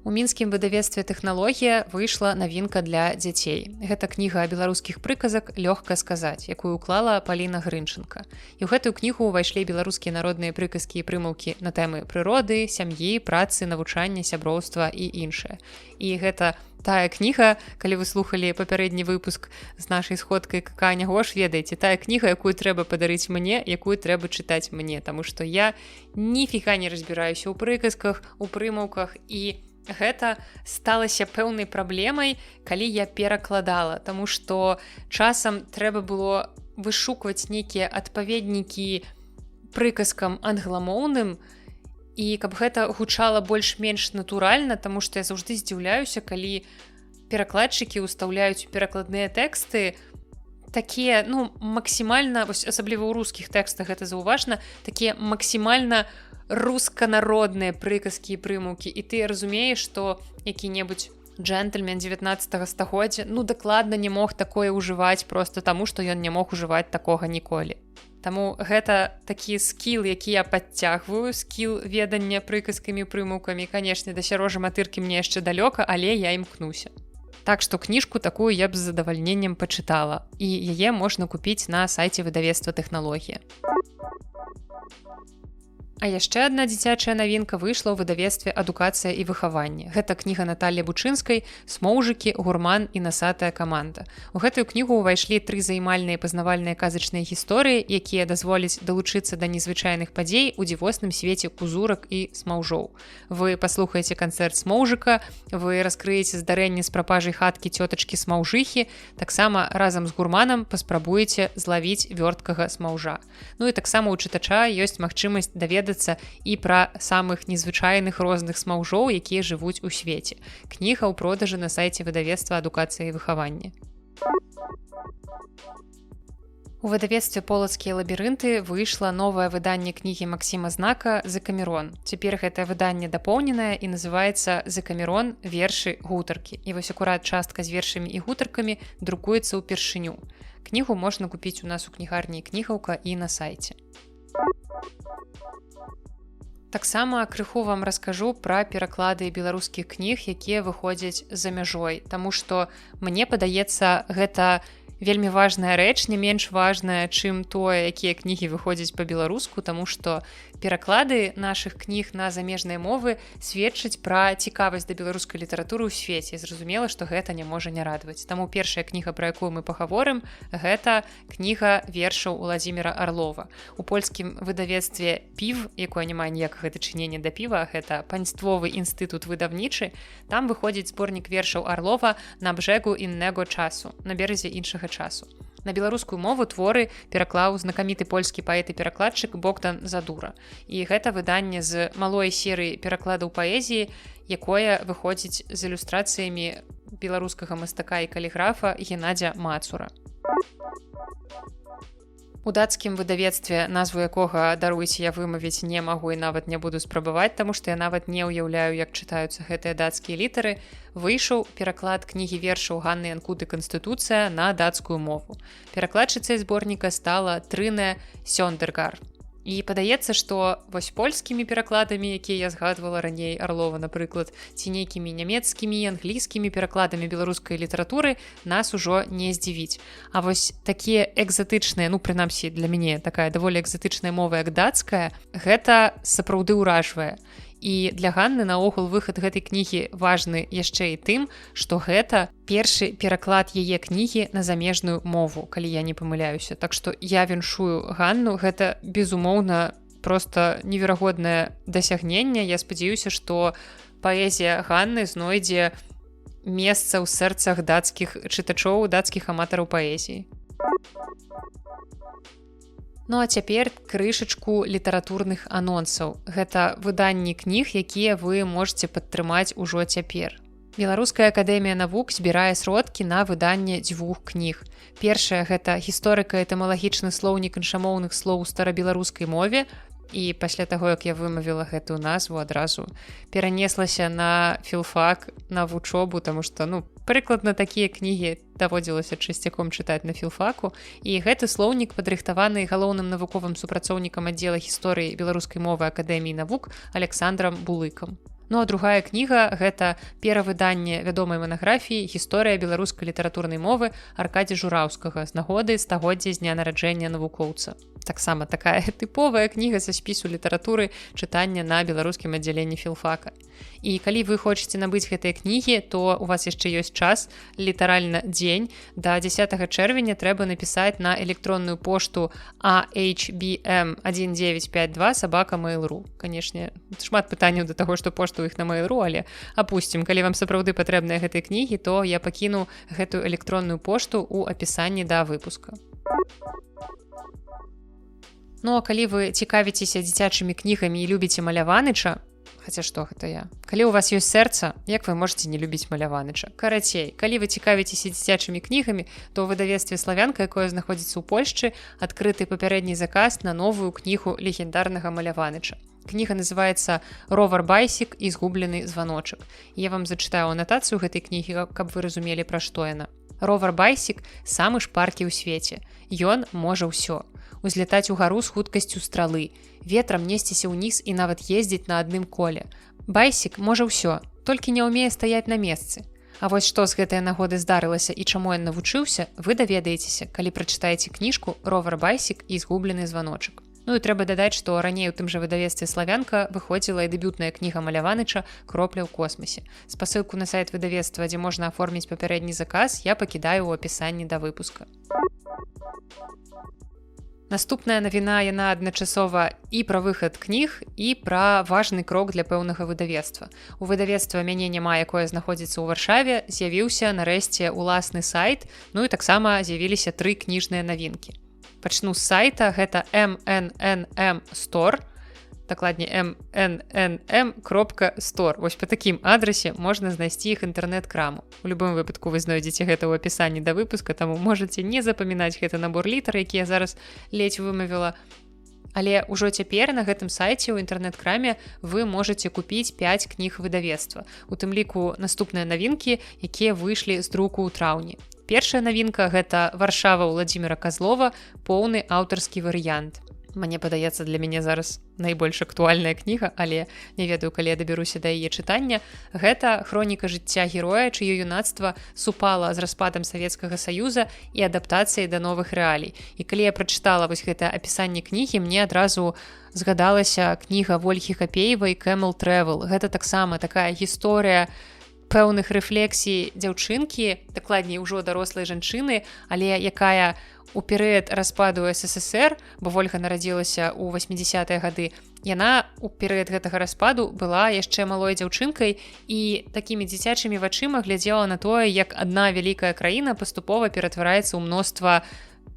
У мінскім выдавецтве «Тэхналогія» выйшла навінка для дзяцей. Гэта кніга беларускіх прыказак «Лёгка сказаць», якую ўклала Паліна Грынченка. І ў гэтую кнігу ўвайшлі беларускія народныя прыказкі і прымаўкі на тэмы прыроды, сям'і, працы, навучання, сяброўства і іншае. І гэта тая кніга, калі вы слухалі папярэдні выпуск з нашай сходкай Каканя Гош, ведаеце, тая кніга, якую трэба падарыць мне, якую трэба чытаць мне, таму што я ніфіга не разбіраюся ў прыказках, у прымаўках, і гэта сталася пэўнай праблемай, калі я перакладала, таму што часам трэба было вышукваць нейкія адпаведнікі прыказкам англамоўным, і каб гэта гучала больш-менш натуральна, таму што я заўжды здзіўляюся, калі перакладчыкі ўстаўляюць перакладныя тэксты такія, максімальна, асабліва ў рускіх тэкстах гэта заўважна, такія максімальна русканародныя прыказкі і прымаўкі, і ты разумееш, што які-небудзь джентльмен 19 стагоддзя дакладна не мог такое ўжываць проста таму, што ён не мог ужываць такога ніколі. Таму гэта такі скіл, які я падцягваю, скіл ведання прыказкамі і прымаўкамі. Канешне, да сярожа матыркі мне яшчэ далёка, але я імкнуся. Так што кніжку такую я б з задавальненнем пачытала, і яе можна купіць на сайце выдавецтва «Тэхналогія». А яшчэ адна дзіцячая навінка выйшла ў выдавецтве «Адукацыя і выхаванне». Гэта кніга Наталлі Бучынскай «Смоўжыкі, гурман і насатая каманда». У гэтую кнігу ўвайшлі 3 займальныя пазнавальныя казачныя гісторыі, якія дазволяць далучыцца да незвычайных падзей у дзівосным свеце кузурак і смаўжоў. Вы паслухаеце канцэрт смоўжыка, вы раскрыеце здарэнне з прапажай хаткі цётачкі смаўжыхі, таксама разам з гурманам паспрабуеце злавіць вёрткага смаўжа. Ну і таксама у чытача ёсць магчымасць даведацца і пра самых незвычайных розных смаўжоў, якія жывуць у свеце. Кніга ў продажы на сайце выдавецтва «Адукацыя і выхаванне». У выдавецтве «Полацкія лабірынты» выйшла новае выданне кнігі Максіма Знака «Закамерон». Цяпер гэтае выданне дапоўненае і называецца «Закамерон. Вершы, гутаркі». І вось акурат частка з вершамі і гутаркамі друкуецца ўпершыню. Кнігу можна купіць у нас у кнігарні «Кнігаўка» і на сайце. Таксама крыху вам раскажу пра пераклады беларускіх кніг, якія выходзяць за мяжой, таму што мне падаецца, гэта вельмі важная рэч, не менш важная, чым тое, якія кнігі выходзяць па-беларуску, таму што пераклады нашых кніг на замежныя мовы сведчаць пра цікавасць да беларускай літаратуры ў свеце. Зразумела, што гэта не можа не радаваць. Таму першая кніга, пра якую мы пагаворым, гэта кніга вершаў Уладзіміра Арлова. У польскім выдавецтве «Пів», якое не мае ніякага дачынення да піва, гэта панствовы інстытут выдаўнічы, там выходзіць зборнік вершаў Арлова «На бжэгу іннего часу», на беразе іншага часу. На беларускую мову творы пераклаў знакаміты польскі паэт і перакладчык Богдан Задура. І гэта выданне з малой серыі перакладаў паэзіі, якое выходзіць з ілюстрацыямі беларускага мастака і каліграфа Геннадзя Мацура. У дацкім выдавецтве, назву якога, даруйце, я вымавіць не магу і нават не буду спрабаваць, таму што я нават не ўяўляю, як чытаюцца гэтыя дацкія літары, выйшаў пераклад кнігі вершаў Ганны Янкуты «Канстытуцыя» на дацкую мову. Перакладчыцай зборніка стала Трына Сёндергар. І падаецца, што вось польскімі перакладамі, якія я згадвала раней, Арлова, напрыклад, ці нейкімі нямецкімі, англійскімі перакладамі беларускай літаратуры нас ужо не здзівіць. А вось такія экзатычныя, прынамсі для мяне такая даволі экзатычная мова, як дацкая, гэта сапраўды ўражвае. І для Ганны наогул выхад гэтай кнігі важны яшчэ і тым, што гэта першы пераклад яе кнігі на замежную мову, калі я не памыляюся. Так што я віншую Ганну, гэта безумоўна проста неверагоднае дасягненне. Я спадзяюся, што паэзія Ганны знойдзе месца ў сэрцах дацкіх чытачоў, дацкіх аматараў паэзіі. Ну а цяпер крышачку літаратурных анонсаў. Гэта выданні кніг, якія вы можете падтрымаць ужо цяпер. Беларуская акадэмія навук збірае сродкі на выданне 2 кніг. Першая гэта гісторыка-этымалагічны слоўнік іншамоўных слоў у старабеларускай мове, і пасля таго, як я вымавіла гэтую назву, адразу перанеслася на філфак, на вучобу, таму што, прыкладна такія кнігі даводзілася часцяком чытаць на філфаку, і гэты слоўнік падрыхтаваны галоўным навуковым супрацоўнікам аддзела гісторыі беларускай мовы Акадэміі навук Александрам Булыкам. Ну а другая кніга гэта перавыданне вядомай манаграфіі «Гісторыя беларускай літаратурнай мовы» Аркадзі Жураўскага з нагоды стагоддзя з дня нараджэння навукоўца. Таксама такая тыповая кніга са спісу літаратуры чытання на беларускім аддзяленні філфака. І калі вы хочаце набыць гэтыя кнігі, то у вас яшчэ ёсць час, літаральна дзень. Да 10 чэрвеня трэба напісаць на электронную пошту ahbm1952@mail.ru. Канешне, шмат пытанняў да таго, што пошта ў іх на Mail.ru, але апусцім, калі вам сапраўды патрэбныя гэтыя кнігі, то я пакіну гэтую электронную пошту ў апісанні да выпуска. Ну а калі вы цікавіцеся дзіцячымі кнігамі і любіце Маляваныча, хаця што гэта я? Калі ў вас ёсць сэрца, як вы можаце не любіць Маляваныча? Карацей, калі вы цікавіцеся дзіцячымі кнігамі, то ў выдавецтве «Славянка», якое знаходзіцца ў Польшчы, адкрыты папярэдні заказ на новую кнігу легендарнага Маляваныча. Кніга называецца «Ровар Байсік і згублены званочак». Я вам зачытаю анатацыю гэтай кнігі, каб вы разумелі, пра што яна. Ровар Байсік самы шпаркі ў свеце. Ён можа ўсё. Узлетаць угару з хуткасцю стралы, ветрам несціся ўніз і нават ездзіць на адным коле. Байсік можа ўсё, толькі не ўмее стаяць на месцы. А вось што з гэтай нагоды здарылася і чаму ён навучыўся, вы даведаецеся, калі прачытаеце кніжку «Ровар Байсік і згублены званочак». Ну і трэба дадаць, што раней у тым жа выдавецтве «Славянка» выходзіла і дэбютная кніга Маляваныча «Кропля ў космасе». Спасылку на сайт выдавецтва, дзе можна аформіць папярэдні заказ, я пакідаю ў апісанні да выпуска. Наступная навіна, яна адначасова і пра выхад кніг, і пра важны крок для пэўнага выдавецтва. У выдавецтва «Мяне няма», якое знаходзіцца ў Варшаве, з'явіўся нарэшце ўласны сайт, ну і таксама з'явіліся 3 кніжныя навінкі. Пачну з сайта, гэта MNNM Store, дакладней mnmm.store. Вось па такім адрасе можна знайсці іх інтэрнэт-краму. У любым выпадку вы знойдзеце гэта ў апісанні да выпуска, таму можаце не запамінаць гэты набор літар, які я зараз ледзь вымавіла. Але ўжо цяпер на гэтым сайце ў інтэрнэт-краме вы можаце купіць 5 кніг выдавецтва. У тым ліку наступныя навінкі, якія выйшлі з друку ў траўні. Першая навінка гэта «Варшава» Уладзіміра Казлова, поўны аўтарскі варыянт. Мне падаецца, для мяне зараз найбольш актуальная кніга, але не ведаю, калі я дабяруся да яе чытання. Гэта хроніка жыцця героя, чыё юнацтва супала з распадам Савецкага Саюза і адаптацыяй да новых рэалій. І калі я прачытала вось гэтае апісанне кнігі, мне адразу згадалася кніга Вольгі Капеевай «Camel Travel». Гэта таксама такая гісторыя пэўных рэфлексій дзяўчынкі, дакладней ужо дарослай жанчыны, але якая у перыяд распаду СССР, бо Вольга нарадзілася ў 80-е гады, яна у перыяд гэтага распаду была яшчэ малой дзяўчынкай і такімі дзіцячымі вачыма глядзела на тое, як адна вялікая краіна паступова ператвараецца ў мноства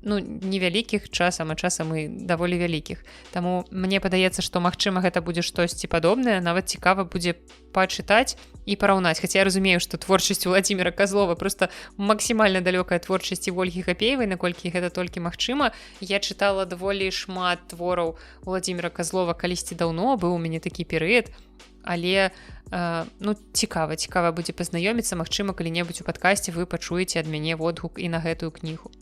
невялікіх часам, а часам і даволі вялікіх. Таму мне падаецца, што магчыма гэта будзе штосьці падобнае, нават цікава будзе пачытаць і параўнаць. Хаця я разумею, што творчасць Уладзіміра Казлова проста максімальна далёкая ад творчасці Вольгі Капеевай, наколькі гэта толькі магчыма. Я чытала даволі шмат твораў Уладзіміра Казлова калісьці даўно, быў у мяне такі перыяд, але цікава будзе пазнаёміцца, магчыма, калі-небудзь у падкасці вы пачуеце ад мяне водгук і на гэтую кнігу.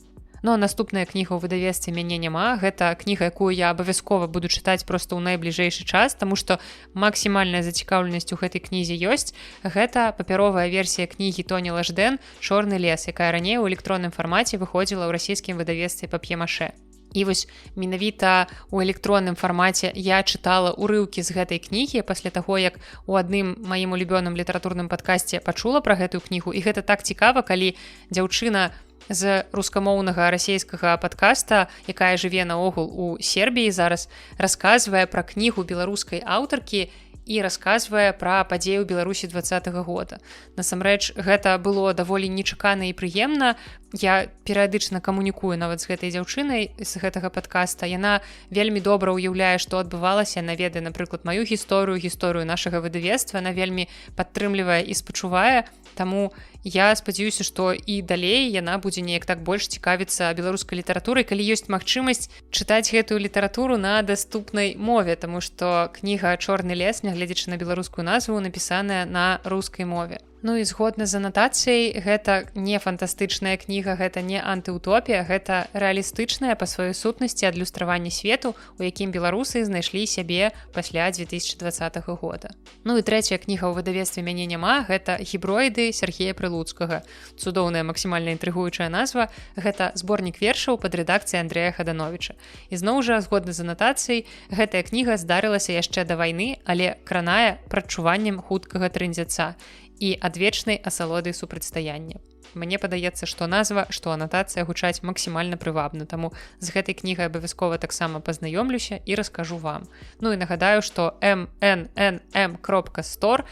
Ну а наступная кніга ў выдавецтве «Мяне няма». Гэта кніга, якую я абавязкова буду чытаць проста ў найбліжэйшы час, таму што максімальная зацікаўленасць у гэтай кнізе ёсць. Гэта папяровая версія кнігі Тоні Лаждэн «Чорны лес», якая раней у электронным фармаце выходзіла ў расійскім выдавецтве «Пап'е-маше». І вось менавіта ў электронным фармаце я чытала ўрыўкі з гэтай кнігі пасля таго, як у адным маім улюбёным літаратурным падкасці пачула пра гэтую кнігу. І гэта так цікава, калі дзяўчына з рускамоўнага расійскага падкаста, якая жыве наогул у Сербіі зараз, расказвае пра кнігу беларускай аўтаркі і расказвае пра падзеі ў Беларусі 20-го года. Насамрэч, гэта было даволі нечакана і прыемна. Я перыядычна камунікую нават з гэтай дзяўчынай з гэтага падкаста. Яна вельмі добра ўяўляе, што адбывалася, яна ведае, напрыклад, маю гісторыю нашага выдавецтва, яна вельмі падтрымлівае і спачувае. Таму я спадзяюся, што і далей яна будзе неяк так больш цікавіцца беларускай літаратурай, калі ёсць магчымасць чытаць гэтую літаратуру на даступнай мове, таму што кніга «Чорны лес», нягледзячы на беларускую назву, напісаная на рускай мове. Ну і згодна з анатацыяй, гэта не фантастычная кніга, гэта не антыутопія, гэта рэалістычная па сваёй сутнасці адлюстраванне свету, у якім беларусы знайшлі сябе пасля 2020 года. Ну і трэцяя кніга ў выдавецтве «Мяне няма» — гэта «Гіброіды» Сергея Прылуцкага. Цудоўная, максімальна інтрыгуючая назва. Гэта зборнік вершаў пад рэдакцыяй Андрэя Хадановіча. І зноў жа, згодна з анатацыяй, гэтая кніга здарылася яшчэ да вайны, але кранае прадчуваннем хуткага трындзяца і адвечнай асалодай супрацьстаяння. Мне падаецца, што назва, што анатацыя гучаць максімальна прывабна, таму з гэтай кнігай абавязкова таксама пазнаёмлюся і раскажу вам. Ну і нагадаю, што mnnm.store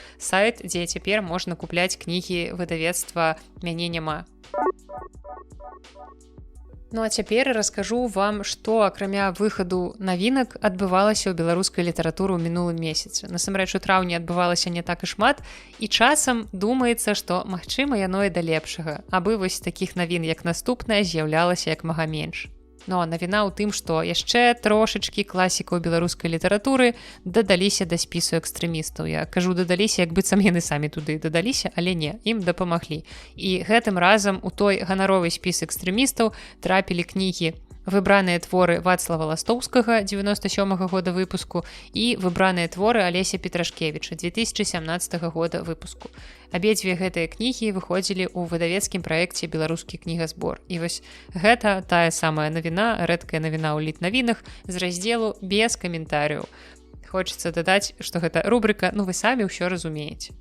— сайт, дзе цяпер можна купляць кнігі выдавецтва «Мяне няма». Ну а цяпер раскажу вам, што акрамя выхаду навінак адбывалася ў беларускай літаратуры ў мінулым месяцы. Насамрэч, у траўні адбывалася не так і шмат, і часам думаецца, што, магчыма, яно і да лепшага, абы вось такіх навін, як наступная, з'яўлялася як мага менш. Но навіна ў тым, што яшчэ трошачкі класікаў беларускай літаратуры дадаліся да спісу экстрэмістаў. Я кажу дадаліся, як быццам яны самі туды дадаліся, але не, ім дапамаглі. І гэтым разам у той ганаровы спіс экстрэмістаў трапілі кнігі «Выбраныя творы» Вацлава Ластоўскага 97-го года выпуску і «Выбраныя творы» Алеся Петрашкевіча 2017 года выпуску. Абедзве гэтыя кнігі выходзілі ў выдавецкім праекце «Беларускі кнігазбор». І вось гэта тая самая навіна, рэдкая навіна ў літнавінах з раздзелу «Без каментарыяў». Хочацца дадаць, што гэта рубрыка, ну вы самі ўсё разумееце.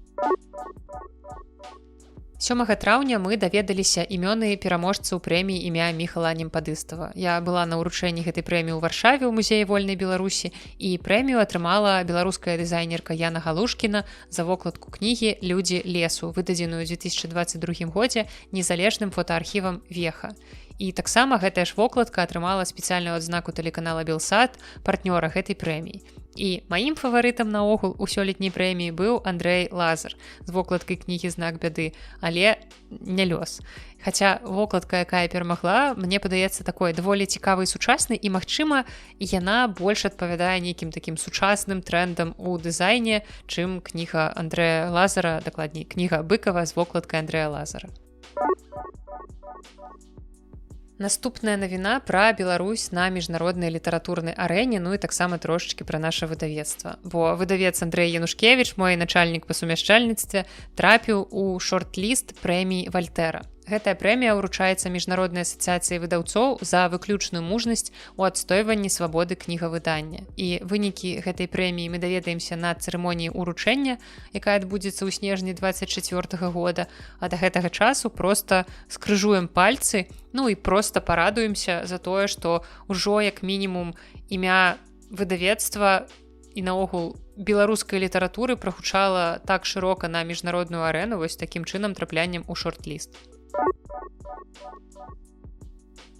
7 траўня мы даведаліся імёны пераможцаў прэміі імя Міхала Немпадыстава. Я была на ўручэнні гэтай прэміі ў Варшаве ў музеі вольнай Беларусі, і прэмію атрымала беларуская дызайнерка Яна Галушкіна за вокладку кнігі «Людзі лесу», выдадзеную ў 2022 годзе незалежным фотоархівам «Веха». І таксама гэтая ж вокладка атрымала спецыяльную адзнаку тэлеканала «Белсат», партнёра гэтай прэміі. І маім фаварытам наогул у сёлетняй прэміі быў Андрэй Лазар з вокладкай кнігі «Знак бяды», але не лёс. Хаця вокладка, якая перамагла, мне падаецца такой даволі цікавай сучаснай, і, магчыма, яна больш адпавядае нейкім такім сучасным трендам у дызайне, чым кніга Андрэя Лазара, дакладней, кніга Быкава з вокладкай Андрэя Лазара. Наступная навіна пра Беларусь на міжнароднай літаратурнай арэне, ну і таксама трошачкі пра наша выдавецтва. Бо выдавец Андрэй Янушкевіч, мой начальнік па сумяшчальніцтве, трапіў у шорт-ліст прэміі Вальтэра. Гэтая прэмія ўручаецца міжнароднай асацыяцыяй выдаўцоў за выключную мужнасць у адстойванні свабоды кнігавыдання. І вынікі гэтай прэміі мы даведаемся на цырымоніі ўручэння, якая адбудзецца ў снежні 2024 года. А да гэтага часу проста скрыжуем пальцы, ну і проста парадуемся за тое, што ўжо як мінімум імя выдавецтва і наогул беларускай літаратуры прагучала так шырока на міжнародную арэну вось такім чынам трапляннем у шорт-ліст.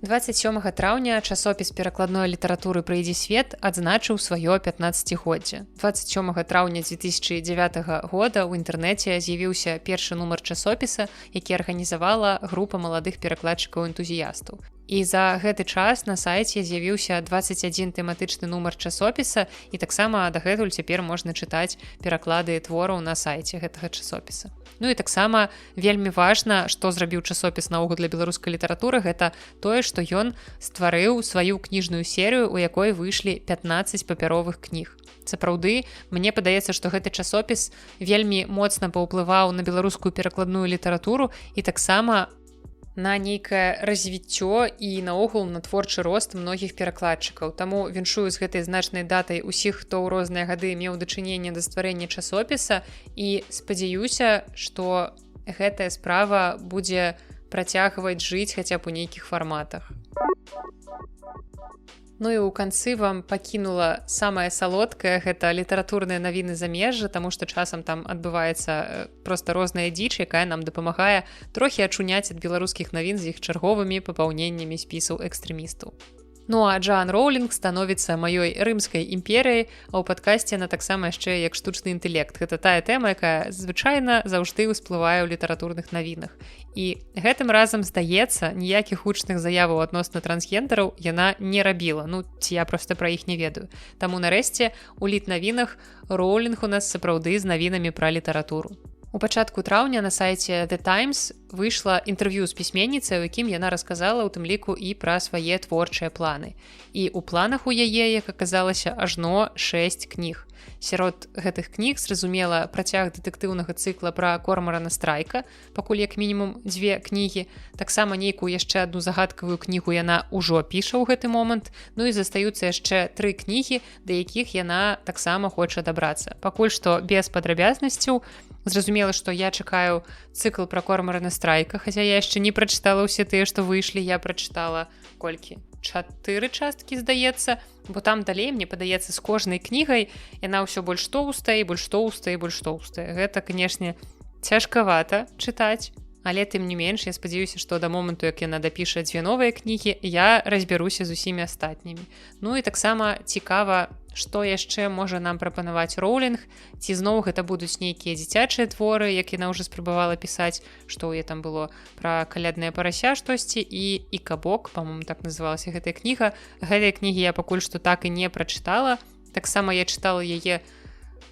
27 траўня часопіс перакладной літаратуры «Прыйдзе свет» адзначыў сваё 15-годдзе. 27 траўня 2009 года ў інтэрнэце з'явіўся першы нумар часопіса, які арганізавала група маладых перакладчыкаў-энтузіястаў. І за гэты час на сайце з'явіўся 21 тэматычны нумар часопіса, і таксама дагэтуль цяпер можна чытаць пераклады твораў на сайце гэтага часопіса. Ну і таксама вельмі важна, што зрабіў часопіс наогул для беларускай літаратуры, гэта тое, што ён стварыў сваю кніжную серыю, у якой выйшлі 15 папяровых кніг. Сапраўды, мне падаецца, што гэты часопіс вельмі моцна паўплываў на беларускую перакладную літаратуру і таксама на нейкае развіццё і наогул на творчы рост многіх перакладчыкаў. Таму віншую з гэтай значнай датай усіх, хто ў розныя гады меў дачыненне да стварэння часопіса, і спадзяюся, што гэтая справа будзе працягваць жыць хаця б у нейкіх фарматах. Ну і ў канцы вам пакінула самае салодкае, гэта літаратурныя навіны замежжа, таму што часам там адбываецца проста розная дзіч, якая нам дапамагае трохі ачуняць ад беларускіх навін з іх чарговымі папаўненнямі спісаў экстрэмістаў. Ну а Джоан Роўлінг становіцца маёй рымскай імперыяй, а ў падкасці яна таксама яшчэ як штучны інтэлект. Гэта тая тэма, якая звычайна заўжды ўсплывае ў літаратурных навінах. І гэтым разам, здаецца, ніякіх гучных заяваў адносна трансгендераў яна не рабіла. Ну, ці я проста пра іх не ведаю. Таму нарэшце у літнавінах Роўлінг у нас сапраўды з навінамі пра літаратуру. У пачатку траўня на сайце The Times выйшла інтэрв'ю з пісьменніцай, у якім яна расказала ў тым ліку і пра свае творчыя планы. І ў планах у яе, як аказалася, ажно 6 кніг. Сярод гэтых кніг, зразумела, працяг дэтэктыўнага цыкла пра Кормарана Страйка, пакуль як мінімум 2 кнігі. Таксама нейкую яшчэ адну загадкавую кнігу яна ўжо піша ў гэты момант. Ну і застаюцца яшчэ 3 кнігі, да якіх яна таксама хоча дабрацца. Пакуль што без падрабязнасцяў. Зразумела, што я чакаю цыкл пра Кормарана Страйка, хаця я яшчэ не прачытала ўсе тыя, што выйшлі, я прачытала колькі? 4 часткі, здаецца, бо там далей, мне падаецца, з кожнай кнігай яна ўсё больш тоўстая і больш тоўстая і больш тоўстая. Гэта, канешне, цяжкавата чытаць, але тым не менш, я спадзяюся, што да моманту, як яна дапіша 2 новыя кнігі, я разбяруся з усімі астатнімі. Ну і таксама цікава, што яшчэ можа нам прапанаваць Роўлінг, ці зноў гэта будуць нейкія дзіцячыя творы, як яна ўжо спрабавала пісаць, што ў яе там было пра каляднае парася штосьці, і кабок, па-моему, так называлася гэтая кніга. Гэтай кнігі я пакуль што так і не прачытала. Таксама я чытала яе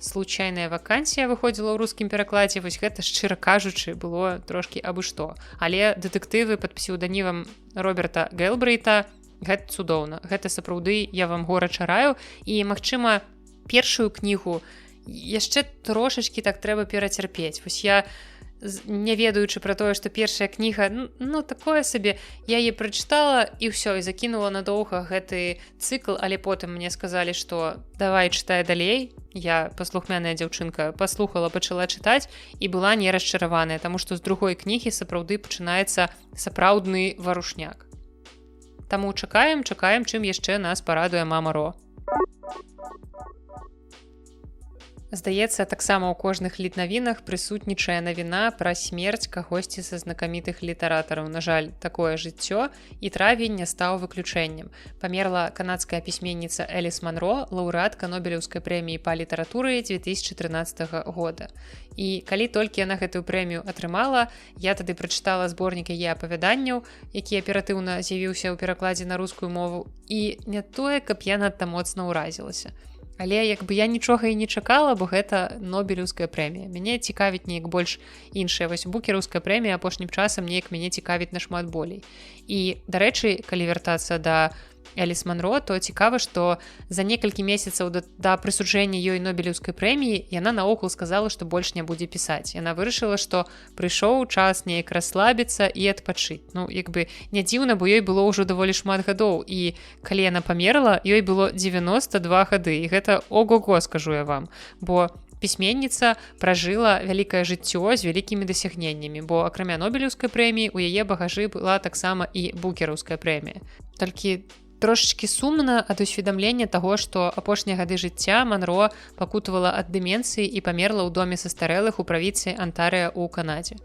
«Случайная вакансія», выходзіла ў рускім перакладзе. Вось гэта, шчыра кажучы, было трошкі абы што. Але дэтэктывы пад псеўданімам Роберта Гэлбрейта — гэта цудоўна. Гэта сапраўды я вам горача раю. І, магчыма, першую кнігу яшчэ трошачкі так трэба перацярпець. Вось я, не ведаючы пра тое, што першая кніга, ну, такое сабе, я яе прачытала і ўсё, і закінула надоўга гэты цыкл, але потым мне сказалі, што давай чытай далей. Я, паслухмяная дзяўчынка, паслухала, пачала чытаць і была не расчараваная, таму што з другой кнігі сапраўды пачынаецца сапраўдны варушняк. Таму чакаем, чым яшчэ нас парадуе мама Ро. Здаецца, таксама ў кожных літнавінах прысутнічае навіна пра смерць кагосьці са знакамітых літаратараў. На жаль, такое жыццё, і травень не стаў выключэннем. Памерла канадская пісьменніца Эліс Манро, лаўрэатка Нобелеўскай прэміі па літаратуры 2013 года. І калі толькі яна гэтую прэмію атрымала, я тады прачытала зборнік яе апавяданняў, які аператыўна з'явіўся ў перакладзе на рускую мову, і не тое, каб я надта моцна ўразілася. Але як бы я нічога і не чакала, бо гэта Нобелеўская прэмія. Мяне цікавіць неяк больш іншая. Вось букераўская прэмія апошнім часам неяк мяне цікавіць нашмат болей. І, дарэчы, калі вяртацца да Эліс Манро, то цікава, што за некалькі месяцаў да прысуджэння ёй Нобелеўскай прэміі яна наогул сказала, што больш не будзе пісаць. Яна вырашыла, што прыйшоў час неяк расслабіцца і адпачыць. Ну, як бы не дзіўна, бо ёй было ўжо даволі шмат гадоў. І калі яна памерла, ёй было 92 гады. І гэта ого-го, скажу я вам. Бо пісьменніца пражыла вялікае жыццё з вялікімі дасягненнямі, бо акрамя Нобелеўскай прэміі у яе багажы была таксама і букераўская прэмія. Толькі трошачкі сумна ад усведамлення таго, што апошнія гады жыцця Манро пакутавала ад дэмэнцыі і памерла ў доме састарэлых у правінцыі Антарыя ў Канадзе.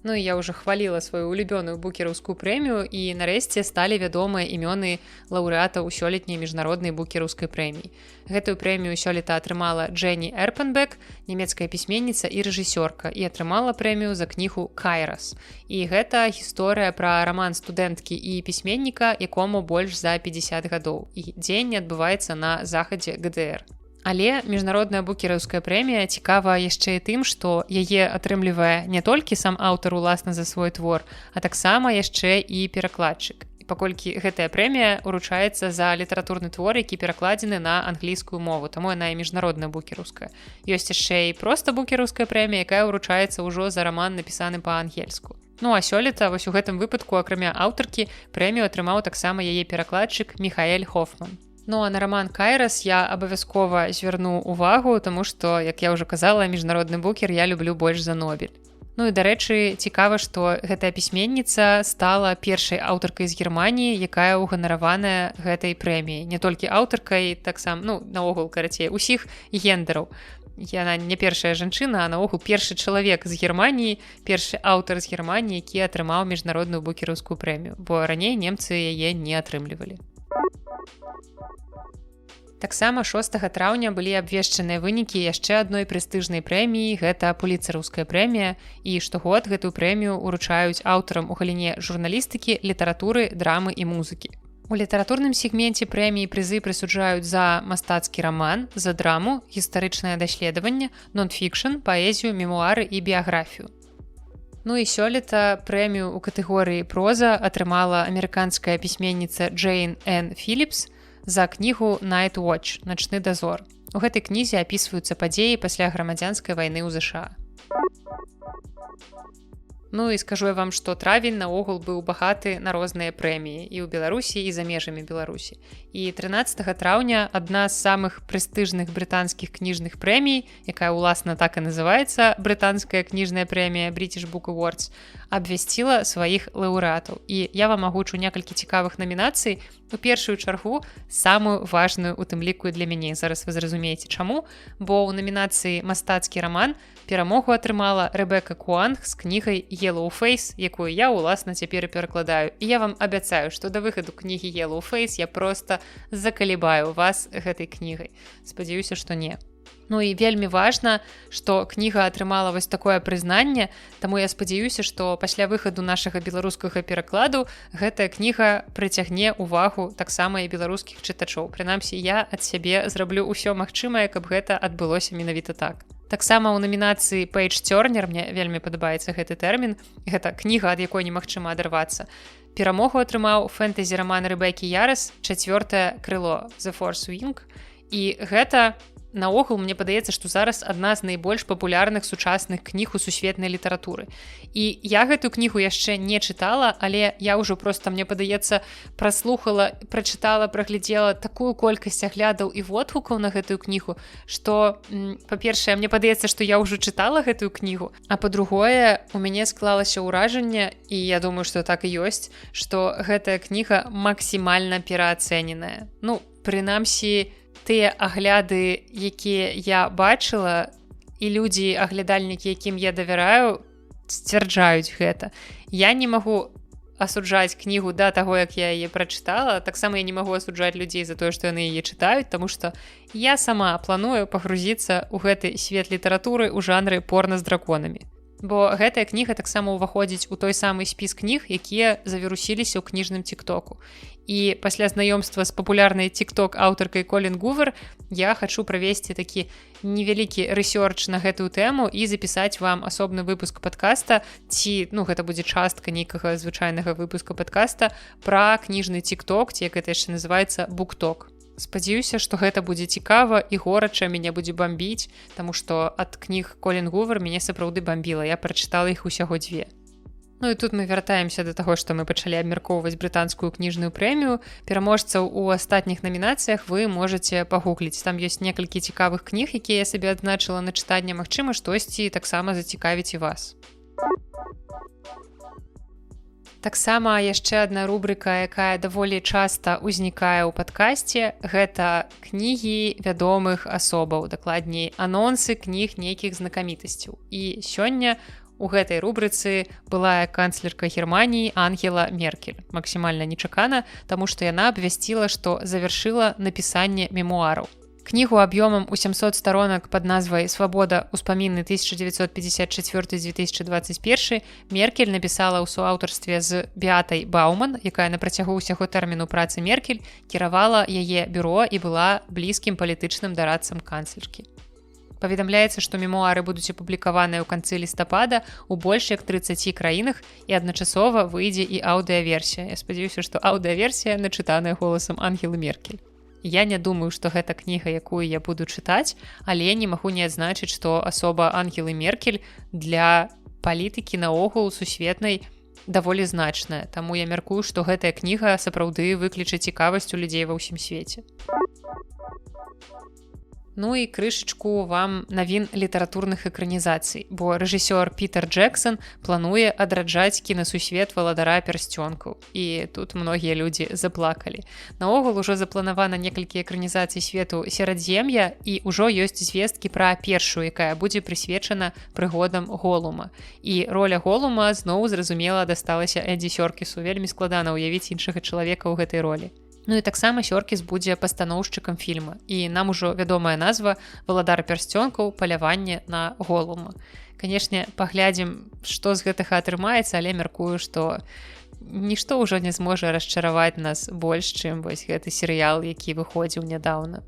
Ну і я ўжо хваліла сваю улюбёную букераўскую прэмію, і нарэшце сталі вядомыя імёны лаўрэатаў у сёлетняй міжнароднай букераўскай прэміі. Гэтую прэмію сёлета атрымала Дженні Эрпенбек, нямецкая пісьменніца і рэжысёрка, і атрымала прэмію за кнігу «Кайрас». І гэта гісторыя пра раман студэнткі і пісьменніка, якому больш за 50 гадоў. І дзеянне адбываецца на захадзе ГДР. Але міжнародная букераўская прэмія цікава яшчэ і тым, што яе атрымлівае не толькі сам аўтар уласна за свой твор, а таксама яшчэ і перакладчык. І паколькі гэтая прэмія уручаецца за літаратурны твор, які перакладзены на англійскую мову, таму яна і міжнародная букераўская. Ёсць яшчэ і проста букераўская прэмія, якая ўручаецца ўжо за раман, напісаны па-ангельску. Ну а сёлета вось у гэтым выпадку, акрамя аўтаркі, прэмію атрымаў таксама яе перакладчык Міхаэль Хофман. Ну а на раман «Кайрас» я абавязкова звярну увагу, таму што, як я ўжо казала, міжнародны букер я люблю больш за Нобель. Ну і дарэчы, цікава, што гэтая пісьменніца стала першай аўтаркай з Германіі, якая ўганараваная гэтай прэміяй. Не толькі аўтаркай, таксама, наогул, карацей, усіх гендераў. Яна не першая жанчына, а наогул першы чалавек з Германіі, першы аўтар з Германіі, які атрымаў міжнародную букераўскую прэмію, бо раней немцы яе не атрымлівалі. Таксама 6 траўня былі абвешчаныя вынікі яшчэ адной прэстыжнай прэміі, гэта пуліцараўская прэмія, і штогод гэтую прэмію уручаюць аўтарам у галіне журналістыкі, літаратуры, драмы і музыкі. У літаратурным сегменце прэміі прызы прысуджаюць за мастацкі раман, за драму, гістарычнае даследаванне, нон-фікшн, паэзію, мемуары і біяграфію. Ну і сёлета прэмію ў катэгорыі проза атрымала амерыканская пісьменніца Джейн Н. Філіпс за кнігу «Night Watch» «Начны дозор». У гэтай кнізе апісваюцца падзеі пасля грамадзянскай вайны ў ЗША. Ну і скажу я вам, што травень наогул быў багаты на розныя прэміі і ў Беларусі, і за межамі Беларусі. І 13 траўня адна з самых прэстыжных брытанскіх кніжных прэмій, якая ўласна так і называецца брытанская кніжная прэмія British Book Awards, абвясціла сваіх лаўрэатаў. І я вам агучу некалькі цікавых намінацый, у першую чаргу самую важную у тым ліку для мяне. Зараз вы зразумееце чаму, бо ў намінацыі мастацкі раман перамогу атрымала Рэбека Куанг з кнігай Yellow Face, якую я уласна цяпер перакладаю. І я вам абяцаю, што да выхаду кнігі Yellow Face я проста закалібаю вас гэтай кнігай. Спадзяюся, што не. Ну і вельмі важна, што кніга атрымала вось такое прызнанне, таму я спадзяюся, што пасля выхаду нашага беларускага перакладу гэтая кніга прыцягне ўвагу таксама і беларускіх чытачоў. Прынамсі, я ад сябе зраблю ўсё магчымае, каб гэта адбылося менавіта так. Таксама ў намінацыі Page Turner, мне вельмі падабаецца гэты тэрмін, гэта кніга, ад якой немагчыма адарвацца. Перамогу атрымаў фэнтэзі-раман Рэбекі Ярас «Чацвёртае крыло» «The Fourth Wing». І гэта наогул мне падаецца, што зараз адна з найбольш папулярных сучасных кніг у сусветнай літаратуры. І я гэтую кнігу яшчэ не чытала, але я ўжо проста, мне падаецца, праслухала, прачытала, праглядзела такую колькасць аглядаў і водгукаў на гэтую кнігу, што, па-першае, мне падаецца, што я ўжо чытала гэтую кнігу, а па-другое, у мяне склалася ўражанне, і я думаю, што так і ёсць, што гэтая кніга максімальна пераацэненая. Ну, прынамсі, тыя агляды, якія я бачыла, і людзі, аглядальнікі, якім я давяраю, сцвярджаюць гэта. Я не магу асуджаць кнігу да таго, як я яе прачытала, таксама я не магу асуджаць людзей за тое, што яны яе чытаюць, таму што я сама планую пагрузіцца ў гэты свет літаратуры ў жанры порна з драконамі. Бо гэтая кніга таксама ўваходзіць у той самы спіс кніг, якія завірусіліся ў кніжным тик-току. І пасля знаёмства з папулярнай тик-ток аўтаркай Колін Гувер я хачу правесці такі невялікі рэсёрч на гэтую тэму і запісаць вам асобны выпуск падкаста, ці, гэта будзе частка нейкага звычайнага выпуска падкаста пра кніжны тик-ток, ці як гэта яшчэ называецца букток. Спадзяюся, што гэта будзе цікава і горача, мяне будзе бамбіць, таму што ад кніг Колін Гувер мяне сапраўды бамбіла, я прачытала іх усяго 2. Ну і тут мы вяртаемся да таго, што мы пачалі абмяркоўваць брытанскую кніжную прэмію. Пераможцаў у астатніх намінацыях вы можаце пагугліць. Там ёсць некалькі цікавых кніг, якія я сабе адзначыла на чытанне, магчыма, штосьці таксама зацікавіць і вас. Таксама яшчэ адна рубрыка, якая даволі часта ўзнікае ў падкасці, гэта кнігі вядомых асобаў, дакладней, анонсы кніг нейкіх знакамітасцяў. І сёння у гэтай рубрыцы былая канцлерка Германіі Ангела Меркель. Максімальна нечакана, таму што яна абвясціла, што завяршыла напісанне мемуараў. Кнігу аб'ёмам у 700 сторонак пад назвай «Свабода. Успаміны 1924-2021» Меркель напісала ў суаўтарстве з Беатай Бауман, якая на працягу ўсяго тэрміну працы Меркель кіравала яе бюро і была блізкім палітычным дарадцам канцлеркі. Паведамляецца, што мемуары будуць апублікаваныя ў канцы лістапада ў больш як 30 краінах і адначасова выйдзе і аўдыаверсія. Я спадзяюся, што аўдыаверсія начытаная голасам Ангелы Меркель. Я не думаю, што гэта кніга, якую я буду чытаць, але не магу не адзначыць, што асоба Ангелы Меркель для палітыкі наогул сусветнай даволі значная. Таму я мяркую, што гэтая кніга сапраўды выкліча цікавасць у людзей ва ўсім свеце. Ну і крышачку вам навін літаратурных экранізацый, бо рэжысёр Пітер Джексон плануе адраджаць кінасусвет валадара пярсцёнкаў. І тут многія людзі заплакалі. Наогул ужо запланавана некалькі экранізацый свету Серадзем'я і ўжо ёсць звесткі пра першую, якая будзе прысвечана прыгодам Голума. І роля Голума зноў зразумела дасталася Эдді Сёркісу. Вельмі складана ўявіць іншага чалавека ў гэтай ролі. Ну і таксама Сёркіс будзе пастаноўшчыкам фільма. І нам ужо вядомая назва «Валадар пярсцёнкаў. Паляванне на Голума». Канешне, паглядзім, што з гэтага атрымаецца, але мяркую, што нішто ўжо не зможа расчараваць нас больш, чым вось гэты серыял, які выходзіў нядаўна.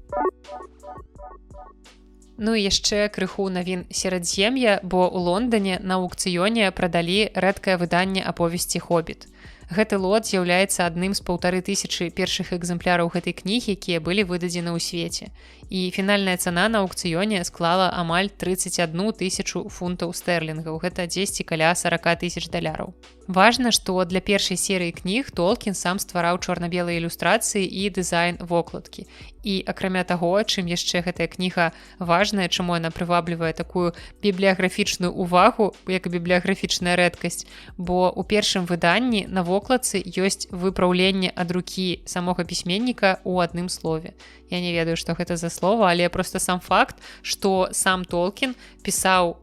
Ну і яшчэ крыху навін Серадзем'я, бо ў Лондане на аўкцыёне прадалі рэдкае выданне аповесці «Хобіт». Гэты лот з'яўляецца адным з 1500 першых экземпляраў гэтай кнігі, якія былі выдадзены ў свеце. І фінальная цана на аўкцыёне склала амаль 31 000 фунтаў стэрлінгаў. Гэта дзесьці каля 40 000 даляраў. Важна, што для першай серыі кніг Толкін сам ствараў чорна-белыя ілюстрацыі і дызайн вокладкі. І акрамя таго, чым яшчэ гэтая кніга важная, чаму яна прываблівае такую бібліяграфічную увагу, як бібліяграфічная рэдкасць, бо ў першым выданні на вокладцы ёсць выпраўленне ад рукі самога пісьменніка ў адным слове. Я не ведаю, што гэта за слова, але проста сам факт, што сам Толкін пісаў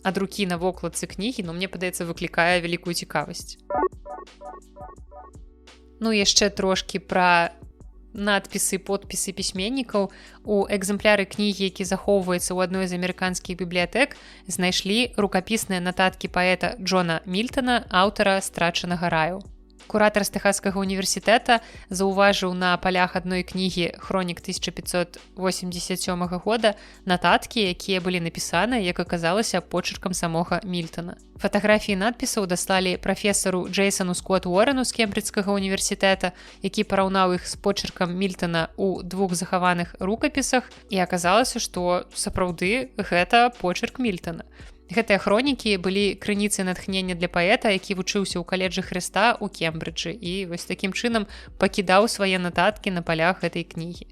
ад рукі на вокладцы кнігі, ну, мне падаецца, выклікае вялікую цікавасць. Ну, яшчэ трошкі пра надпісы, подпісы пісьменнікаў. У экземпляры кнігі, які захоўваецца ў адной з амерыканскіх бібліятэк, знайшлі рукапісныя нататкі паэта Джона Мільтана, аўтара «Страчанага раю». Куратар з Тэхасскага універсітэта заўважыў на палях адной кнігі «Хронік 1587 года» нататкі, якія былі напісаны, як аказалася, почыркам самога Мільтана. Фатаграфіі надпісаў даслалі прафесару Джейсону Скотт Уорену з Кембриджскага універсітэта, які параўнаў іх з почыркам Мільтана ў двух захаваных рукапісах, і аказалася, што сапраўды гэта почырк Мільтана. Гэтыя хронікі былі крыніцай натхнення для паэта, які вучыўся ў каледжы Хрыста ў Кембриджы і вось такім чынам пакідаў свае нататкі на палях гэтай кнігі.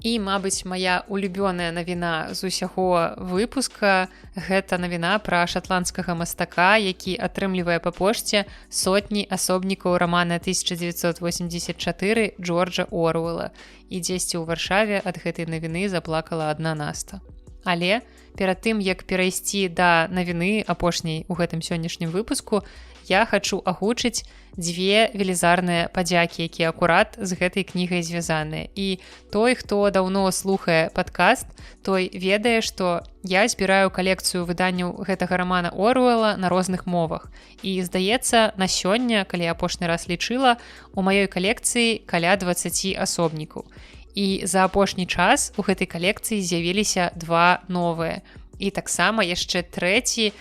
І, мабыць, мая улюбёная навіна з усяго выпуска – гэта навіна пра шатландскага мастака, які атрымлівае па пошце сотні асобнікаў рамана 1984 Джорджа Оруэлла. І дзесьці ў Варшаве ад гэтай навіны заплакала адна Наста. Але перад тым, як перайсці да навіны апошняй у гэтым сённяшнім выпуску, я хачу агучыць дзве велізарныя падзякі, якія акурат з гэтай кнігай звязаныя. І той, хто даўно слухае падкаст, той ведае, што я збіраю калекцыю выданняў гэтага рамана Оруэлла на розных мовах. І, здаецца, на сёння, калі я апошні раз лічыла, у маёй калекцыі каля 20 асобнікаў. І за апошні час у гэтай калекцыі з'явіліся два новыя. І таксама яшчэ трэці,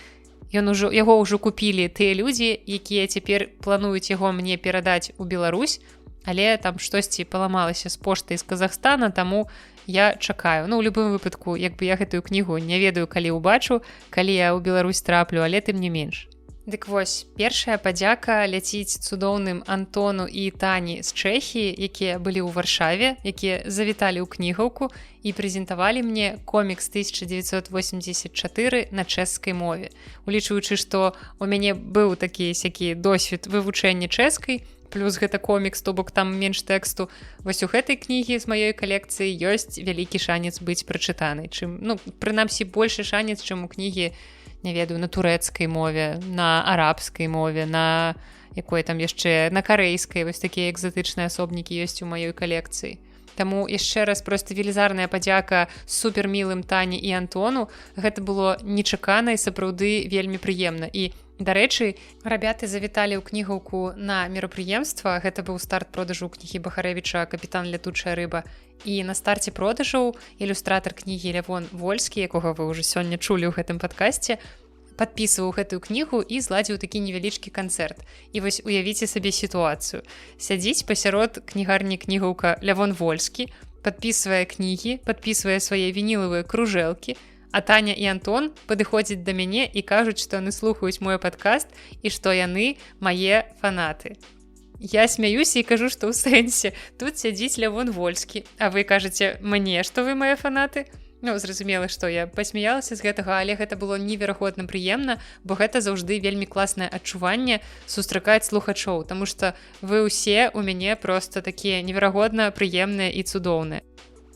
яго ўжо купілі тыя людзі, якія цяпер плануюць яго мне перадаць у Беларусь, але там штосьці паламалася з поштай з Казахстана, таму я чакаю. Ну, у любым выпадку, як бы я гэтую кнігу не ведаю, калі ўбачу, калі я ў Беларусь траплю, але тым не менш. Дык вось, першая падзяка ляціць цудоўным Антону і Тані з Чэхіі, якія былі ў Варшаве, якія завіталі ў кнігаўку і прэзентавалі мне комікс 1984 на чэшскай мове. Улічваючы, што у мяне быў такі-сякі досвед вывучэння чэшскай, плюс гэта комікс, то бок там менш тэксту, вось у гэтай кнігі з маёй калекцыі ёсць вялікі шанец быць прачытанай. Прынамсі, большы шанец, чым у кнігі, не ведаю, на турэцкай мове, на арабскай мове, на якой там яшчэ, на карэйскай, вось такія экзатычныя асобнікі ёсць у маёй калекцыі. Таму яшчэ раз проста велізарная падзяка супермілым Тані і Антону. Гэта было нечакана і сапраўды вельмі прыемна. І, дарэчы, рабяты завіталі ў кнігаўку на мерапрыемства. Гэта быў старт продажу кнігі Бахарэвіча «Капітан лятучая рыба». І на старце продажаў ілюстратар кнігі Лявон Вольскі, якога вы ўжо сёння чулі ў гэтым падкасце, падпісваў гэтую кнігу і зладзіў такі невялічкі канцэрт. І вось уявіце сабе сітуацыю. Сядзіць пасярод кнігарні кнігаўка Лявон Вольскі, падпісвае кнігі, падпісвае свае вінілавыя кружэлкі, а Таня і Антон падыходзяць да мяне і кажуць, што яны слухаюць мой падкаст і што яны мае фанаты. Я смяюся і кажу, што ў сэнсе тут сядзіць Лявон Вольскі, а вы кажаце мне, што вы мае фанаты? Ну, зразумела, што я пасмяялася з гэтага, але гэта было неверагодна прыемна, бо гэта заўжды вельмі класнае адчуванне сустракаць слухачоў, таму што вы ўсе у мяне проста такія неверагодна прыемныя і цудоўныя.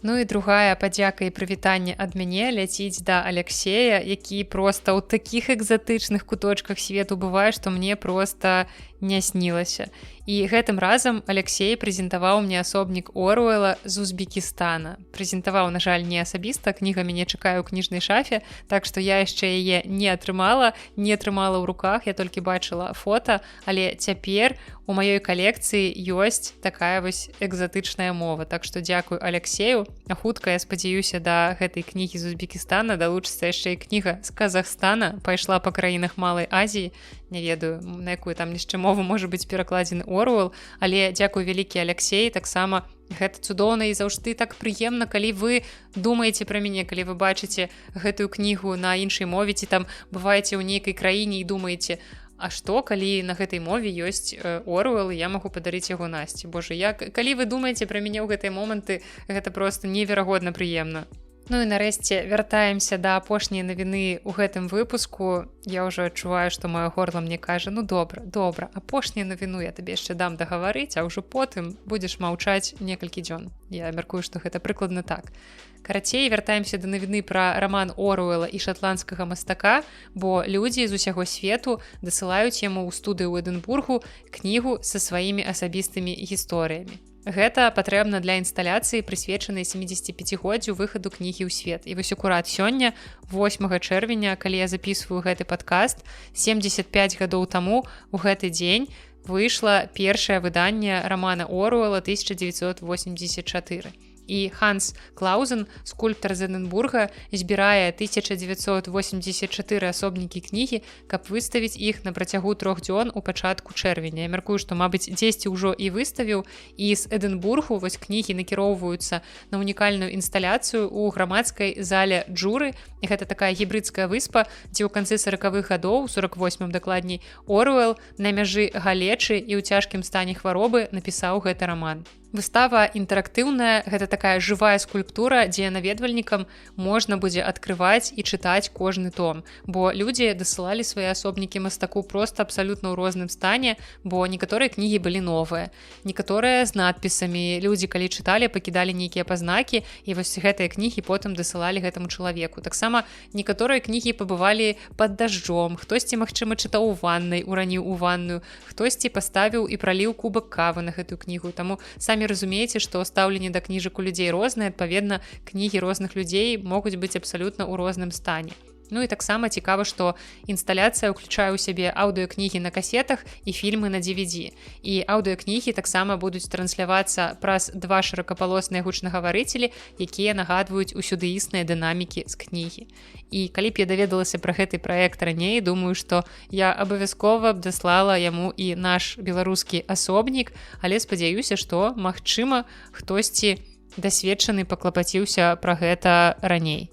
Ну і другая падзяка і прывітанне ад мяне ляціць да Аляксея, які проста ў такіх экзатычных куточках свету бывае, што мне проста не снілася. І гэтым разам Аляксей прэзентаваў мне асобнік Оруэла з Узбекістана. Прэзентаваў, на жаль, не асабіста, кніга мяне чакае ў кніжнай шафе, так што я яшчэ яе не атрымала ў руках, я толькі бачыла фота, але цяпер у маёй калекцыі ёсць такая вось экзатычная мова. Так што дзякую Аляксею. А хутка, я спадзяюся, да гэтай кнігі з Узбекістана далучыцца яшчэ і кніга з Казахстана, пайшла па краінах Малай Азіі. Не ведаю, на якую там яшчэ мову можа быць перакладзены Оруэл, але дзякую вялікі Аляксей, таксама гэта цудоўна і заўжды так прыемна, калі вы думаеце пра мяне, калі вы бачыце гэтую кнігу на іншай мове, ці там бываеце ў нейкай краіне і думаеце, а што, калі на гэтай мове ёсць Оруэл, і я магу падарыць яго Насці. Божа, калі вы думаеце пра мяне ў гэтыя моманты, гэта проста неверагодна прыемна. Ну і нарэшце вяртаемся да апошняй навіны ў гэтым выпуску. Я ўжо адчуваю, што маё горла мне кажа, ну добра, апошнюю навіну я табе яшчэ дам дагаварыць, а ўжо потым будзеш маўчаць некалькі дзён. Я мяркую, што гэта прыкладна так. Карацей, вяртаемся да навіны пра раман Оруэла і шатландскага мастака, бо людзі з усяго свету дасылаюць яму ў студыю ў Эдынбургу кнігу са сваімі асабістымі гісторыямі. Гэта патрэбна для інсталяцыі, прысвечанай 75годдзю выхаду кнігі ў свет. І вось акурат сёння, 8 чэрвеня, калі я записываю гэты падкаст, 75 гадоў таму у гэты дзень выйшла першае выданне рамана Оруэла 1984. І Ханс Клаузен, скульптар з Эдынбурга, збірае 1984 асобнікі кнігі, каб выставіць іх на працягу 3 дзён у пачатку чэрвеня. Я мяркую, што, мабыць, дзесьці ўжо і выставіў, і з Эдынбургу вось кнігі накіроўваюцца на унікальную інсталяцыю ў грамадскай зале Джуры. І гэта такая гібрыдская выспа, дзе ў канцы 40-х гадоў, 48-м дакладней, Оруэл на мяжы галечы і ў цяжкім стане хваробы напісаў гэты раман. Выстава інтэрактыўная, гэта такая жывая скульптура, дзе наведвальнікам можна будзе адкрываць і чытаць кожны том, бо людзі дасылалі свае асобнікі мастаку проста абсалютна ў розным стане, бо некаторыя кнігі былі новыя, некаторыя з надпісамі, людзі, калі чыталі, пакідалі нейкія пазнакі, і вось гэтыя кнігі потым дасылалі гэтаму чалавеку. Таксама некаторыя кнігі пабывалі пад дажджом, хтосьці, магчыма, чытаў у ваннай, ураніў у ванную, хтосьці паставіў і праліў кубак кавы на гэтую кнігу, таму самі разумееце, што стаўленне да кніжак у людзей рознае, адпаведна, кнігі розных людзей могуць быць абсалютна ў розным стане. Ну і таксама цікава, што інсталяцыя ўключае ў сябе аўдыёкнігі на касетах і фільмы на DVD. І аўдыёкнігі таксама будуць транслявацца праз 2 шырокапалосныя гучнагаварыцелі, якія нагадваюць усюдыісныя дынамікі з кнігі. І калі б я даведалася пра гэты праект раней, думаю, што я абавязкова б даслала яму і наш беларускі асобнік, але спадзяюся, што, магчыма, хтосьці дасведчаны паклапаціўся пра гэта раней.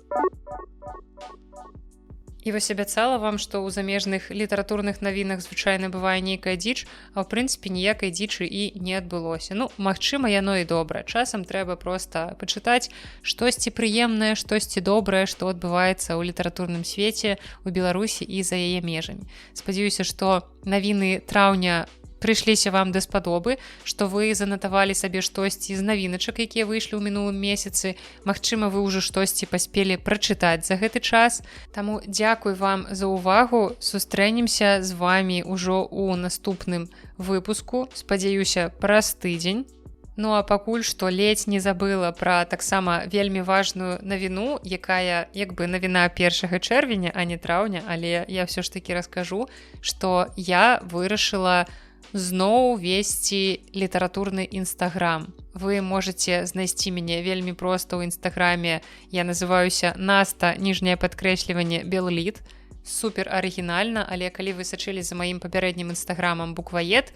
І вось абяцала вам, што ў замежных літаратурных навінах звычайна бывае нейкая дзіч, а ў прынцыпе ніякай дзічы і не адбылося. Ну, магчыма, яно і добра. Часам трэба проста пачытаць штосьці прыемнае, штосьці добрае, што адбываецца ў літаратурным свеце, у Беларусі і за яе межамі. Спадзяюся, што навіны траўня прыйшліся вам даспадобы, што вы занатавалі сабе штосьці з навіначак, якія выйшлі ў мінулым месяцы. Магчыма, вы ўжо штосьці паспелі прачытаць за гэты час. Таму дзякуй вам за ўвагу. Сустрэнемся з вамі ўжо ў наступным выпуску. Спадзяюся, праз тыдзень. Ну а пакуль што ледзь не забыла пра таксама вельмі важную навіну, якая як бы навіна 1 чэрвеня, а не траўня, але я ўсё ж такі раскажу, што я вырашыла зноў весці літаратурны інстаграм. Вы можаце знайсці мяне вельмі проста ў інстаграме. Я называюся Наста, ніжняе падкрэсліванне, Беллит. Супер арыгінальна, але калі вы сачылі за маім папярэднім інстаграмам Букваед,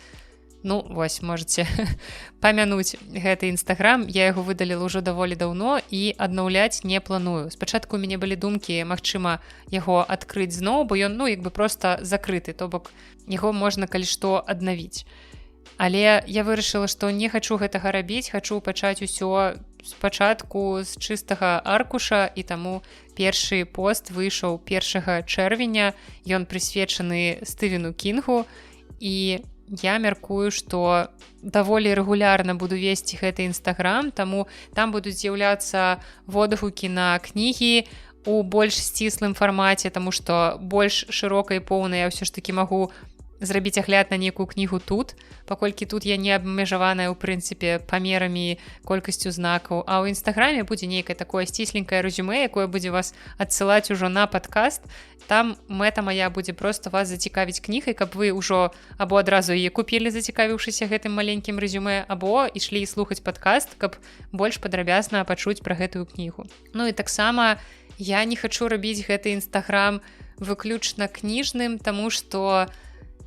ну, вось, можаце памянуць гэты інстаграм. Я яго выдаліла ўжо даволі даўно і аднаўляць не планую. Спачатку у мяне былі думкі, магчыма, яго адкрыць зноў, бо ён, ну, як бы проста закрыты, то бок яго можна, калі што, аднавіць. Але я вырашыла, што не хачу гэтага рабіць, хачу пачаць усё спачатку з чыстага аркуша, і таму першы пост выйшаў 1 чэрвеня, ён прысвечаны Стывену Кінгу, і я мяркую, што даволі рэгулярна буду весці гэты інстаграм, таму там будуць з'яўляцца водгукі на кнігі у больш сціслым фармаце, таму што больш шырока і поўна я ўсё ж такі магу зрабіць агляд на нейкую кнігу тут, паколькі тут я не абмежаваная ў прынцыпе памерамі, колькасцю знакаў, а ў інстаграме будзе нейкае такое сцісленькае рэзюмэ, якое будзе вас адсылаць ужо на падкаст. Там мэта мая будзе проста вас зацікавіць кнігай, каб вы ўжо або адразу яе купілі, зацікавіўшыся гэтым маленькім рэзюмэ, або ішлі слухаць падкаст, каб больш падрабязна пачуць пра гэтую кнігу. Ну і таксама я не хачу рабіць гэты інстаграм выключна кніжным, таму што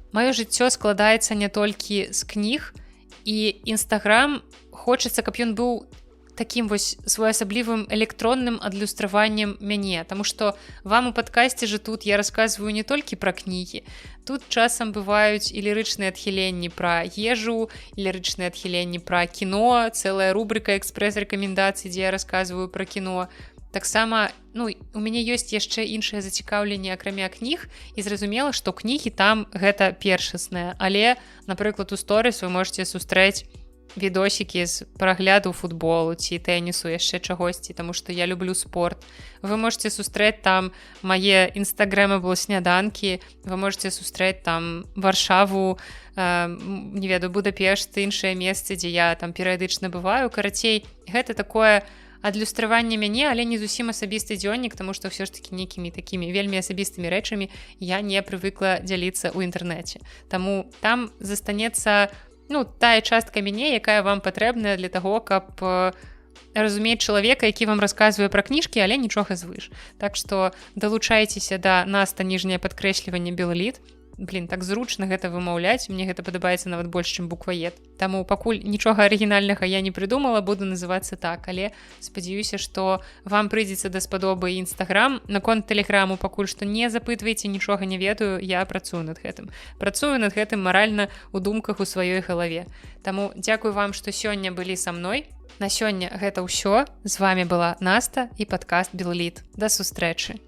маё жыццё складаецца не толькі з кніг, і інстаграм хочацца, каб ён быў такім вось своеасаблівым электронным адлюстраваннем мяне, таму што вам у падкасці же тут я расказваю не толькі пра кнігі. Тут часам бываюць і лірычныя адхіленні пра ежу, і лірычныя адхіленні пра кіно, цэлая рубрыка экспрэс-рэкамендацый, дзе я расказваю пра кіно. Таксама, у мяне ёсць яшчэ іншае зацікаўленне акрамя кніг, і зразумела, што кнігі там гэта першаснае. Але, напрыклад, у сторыс вы можете сустрэць відосікі з прагляду футболу ці тэнісу, яшчэ чагосьці, таму што я люблю спорт. Вы можете сустрэць там мае інстагрэмаблы сняданкі, вы можете сустрэць там Варшаву, не ведаю, Будапешт, іншыя месцы, дзе я там перыядычна бываю. Карацей, гэта такое адлюстраванне мяне, але не зусім асабісты дзённік, таму што ўсё ж такі нейкімі такімі вельмі асабістымі рэчамі я не прывыкла дзяліцца ў інтэрнэце. Таму там застанецца тая частка мяне, якая вам патрэбная для таго, каб разумець чалавека, які вам расказвае пра кніжкі, але нічога звыш. Так што далучайцеся да наста ніжняе падкрэсліванне Беллит. Так зручна гэта вымаўляць, мне гэта падабаецца нават больш, чым букваед. Таму пакуль нічога арыгінальнага я не прыдумала, буду называцца так, але спадзяюся, што вам прыйдзецца даспадобы інстаграм. Наконт тэлеграму пакуль што не запытвайце, нічога не ведаю, я працую над гэтым. Працую над гэтым маральна ў думках у сваёй галаве. Таму дзякуй вам, што сёння былі са мной. На сёння гэта ўсё. З вами была Наста і падкаст Беллит. Да сустрэчы.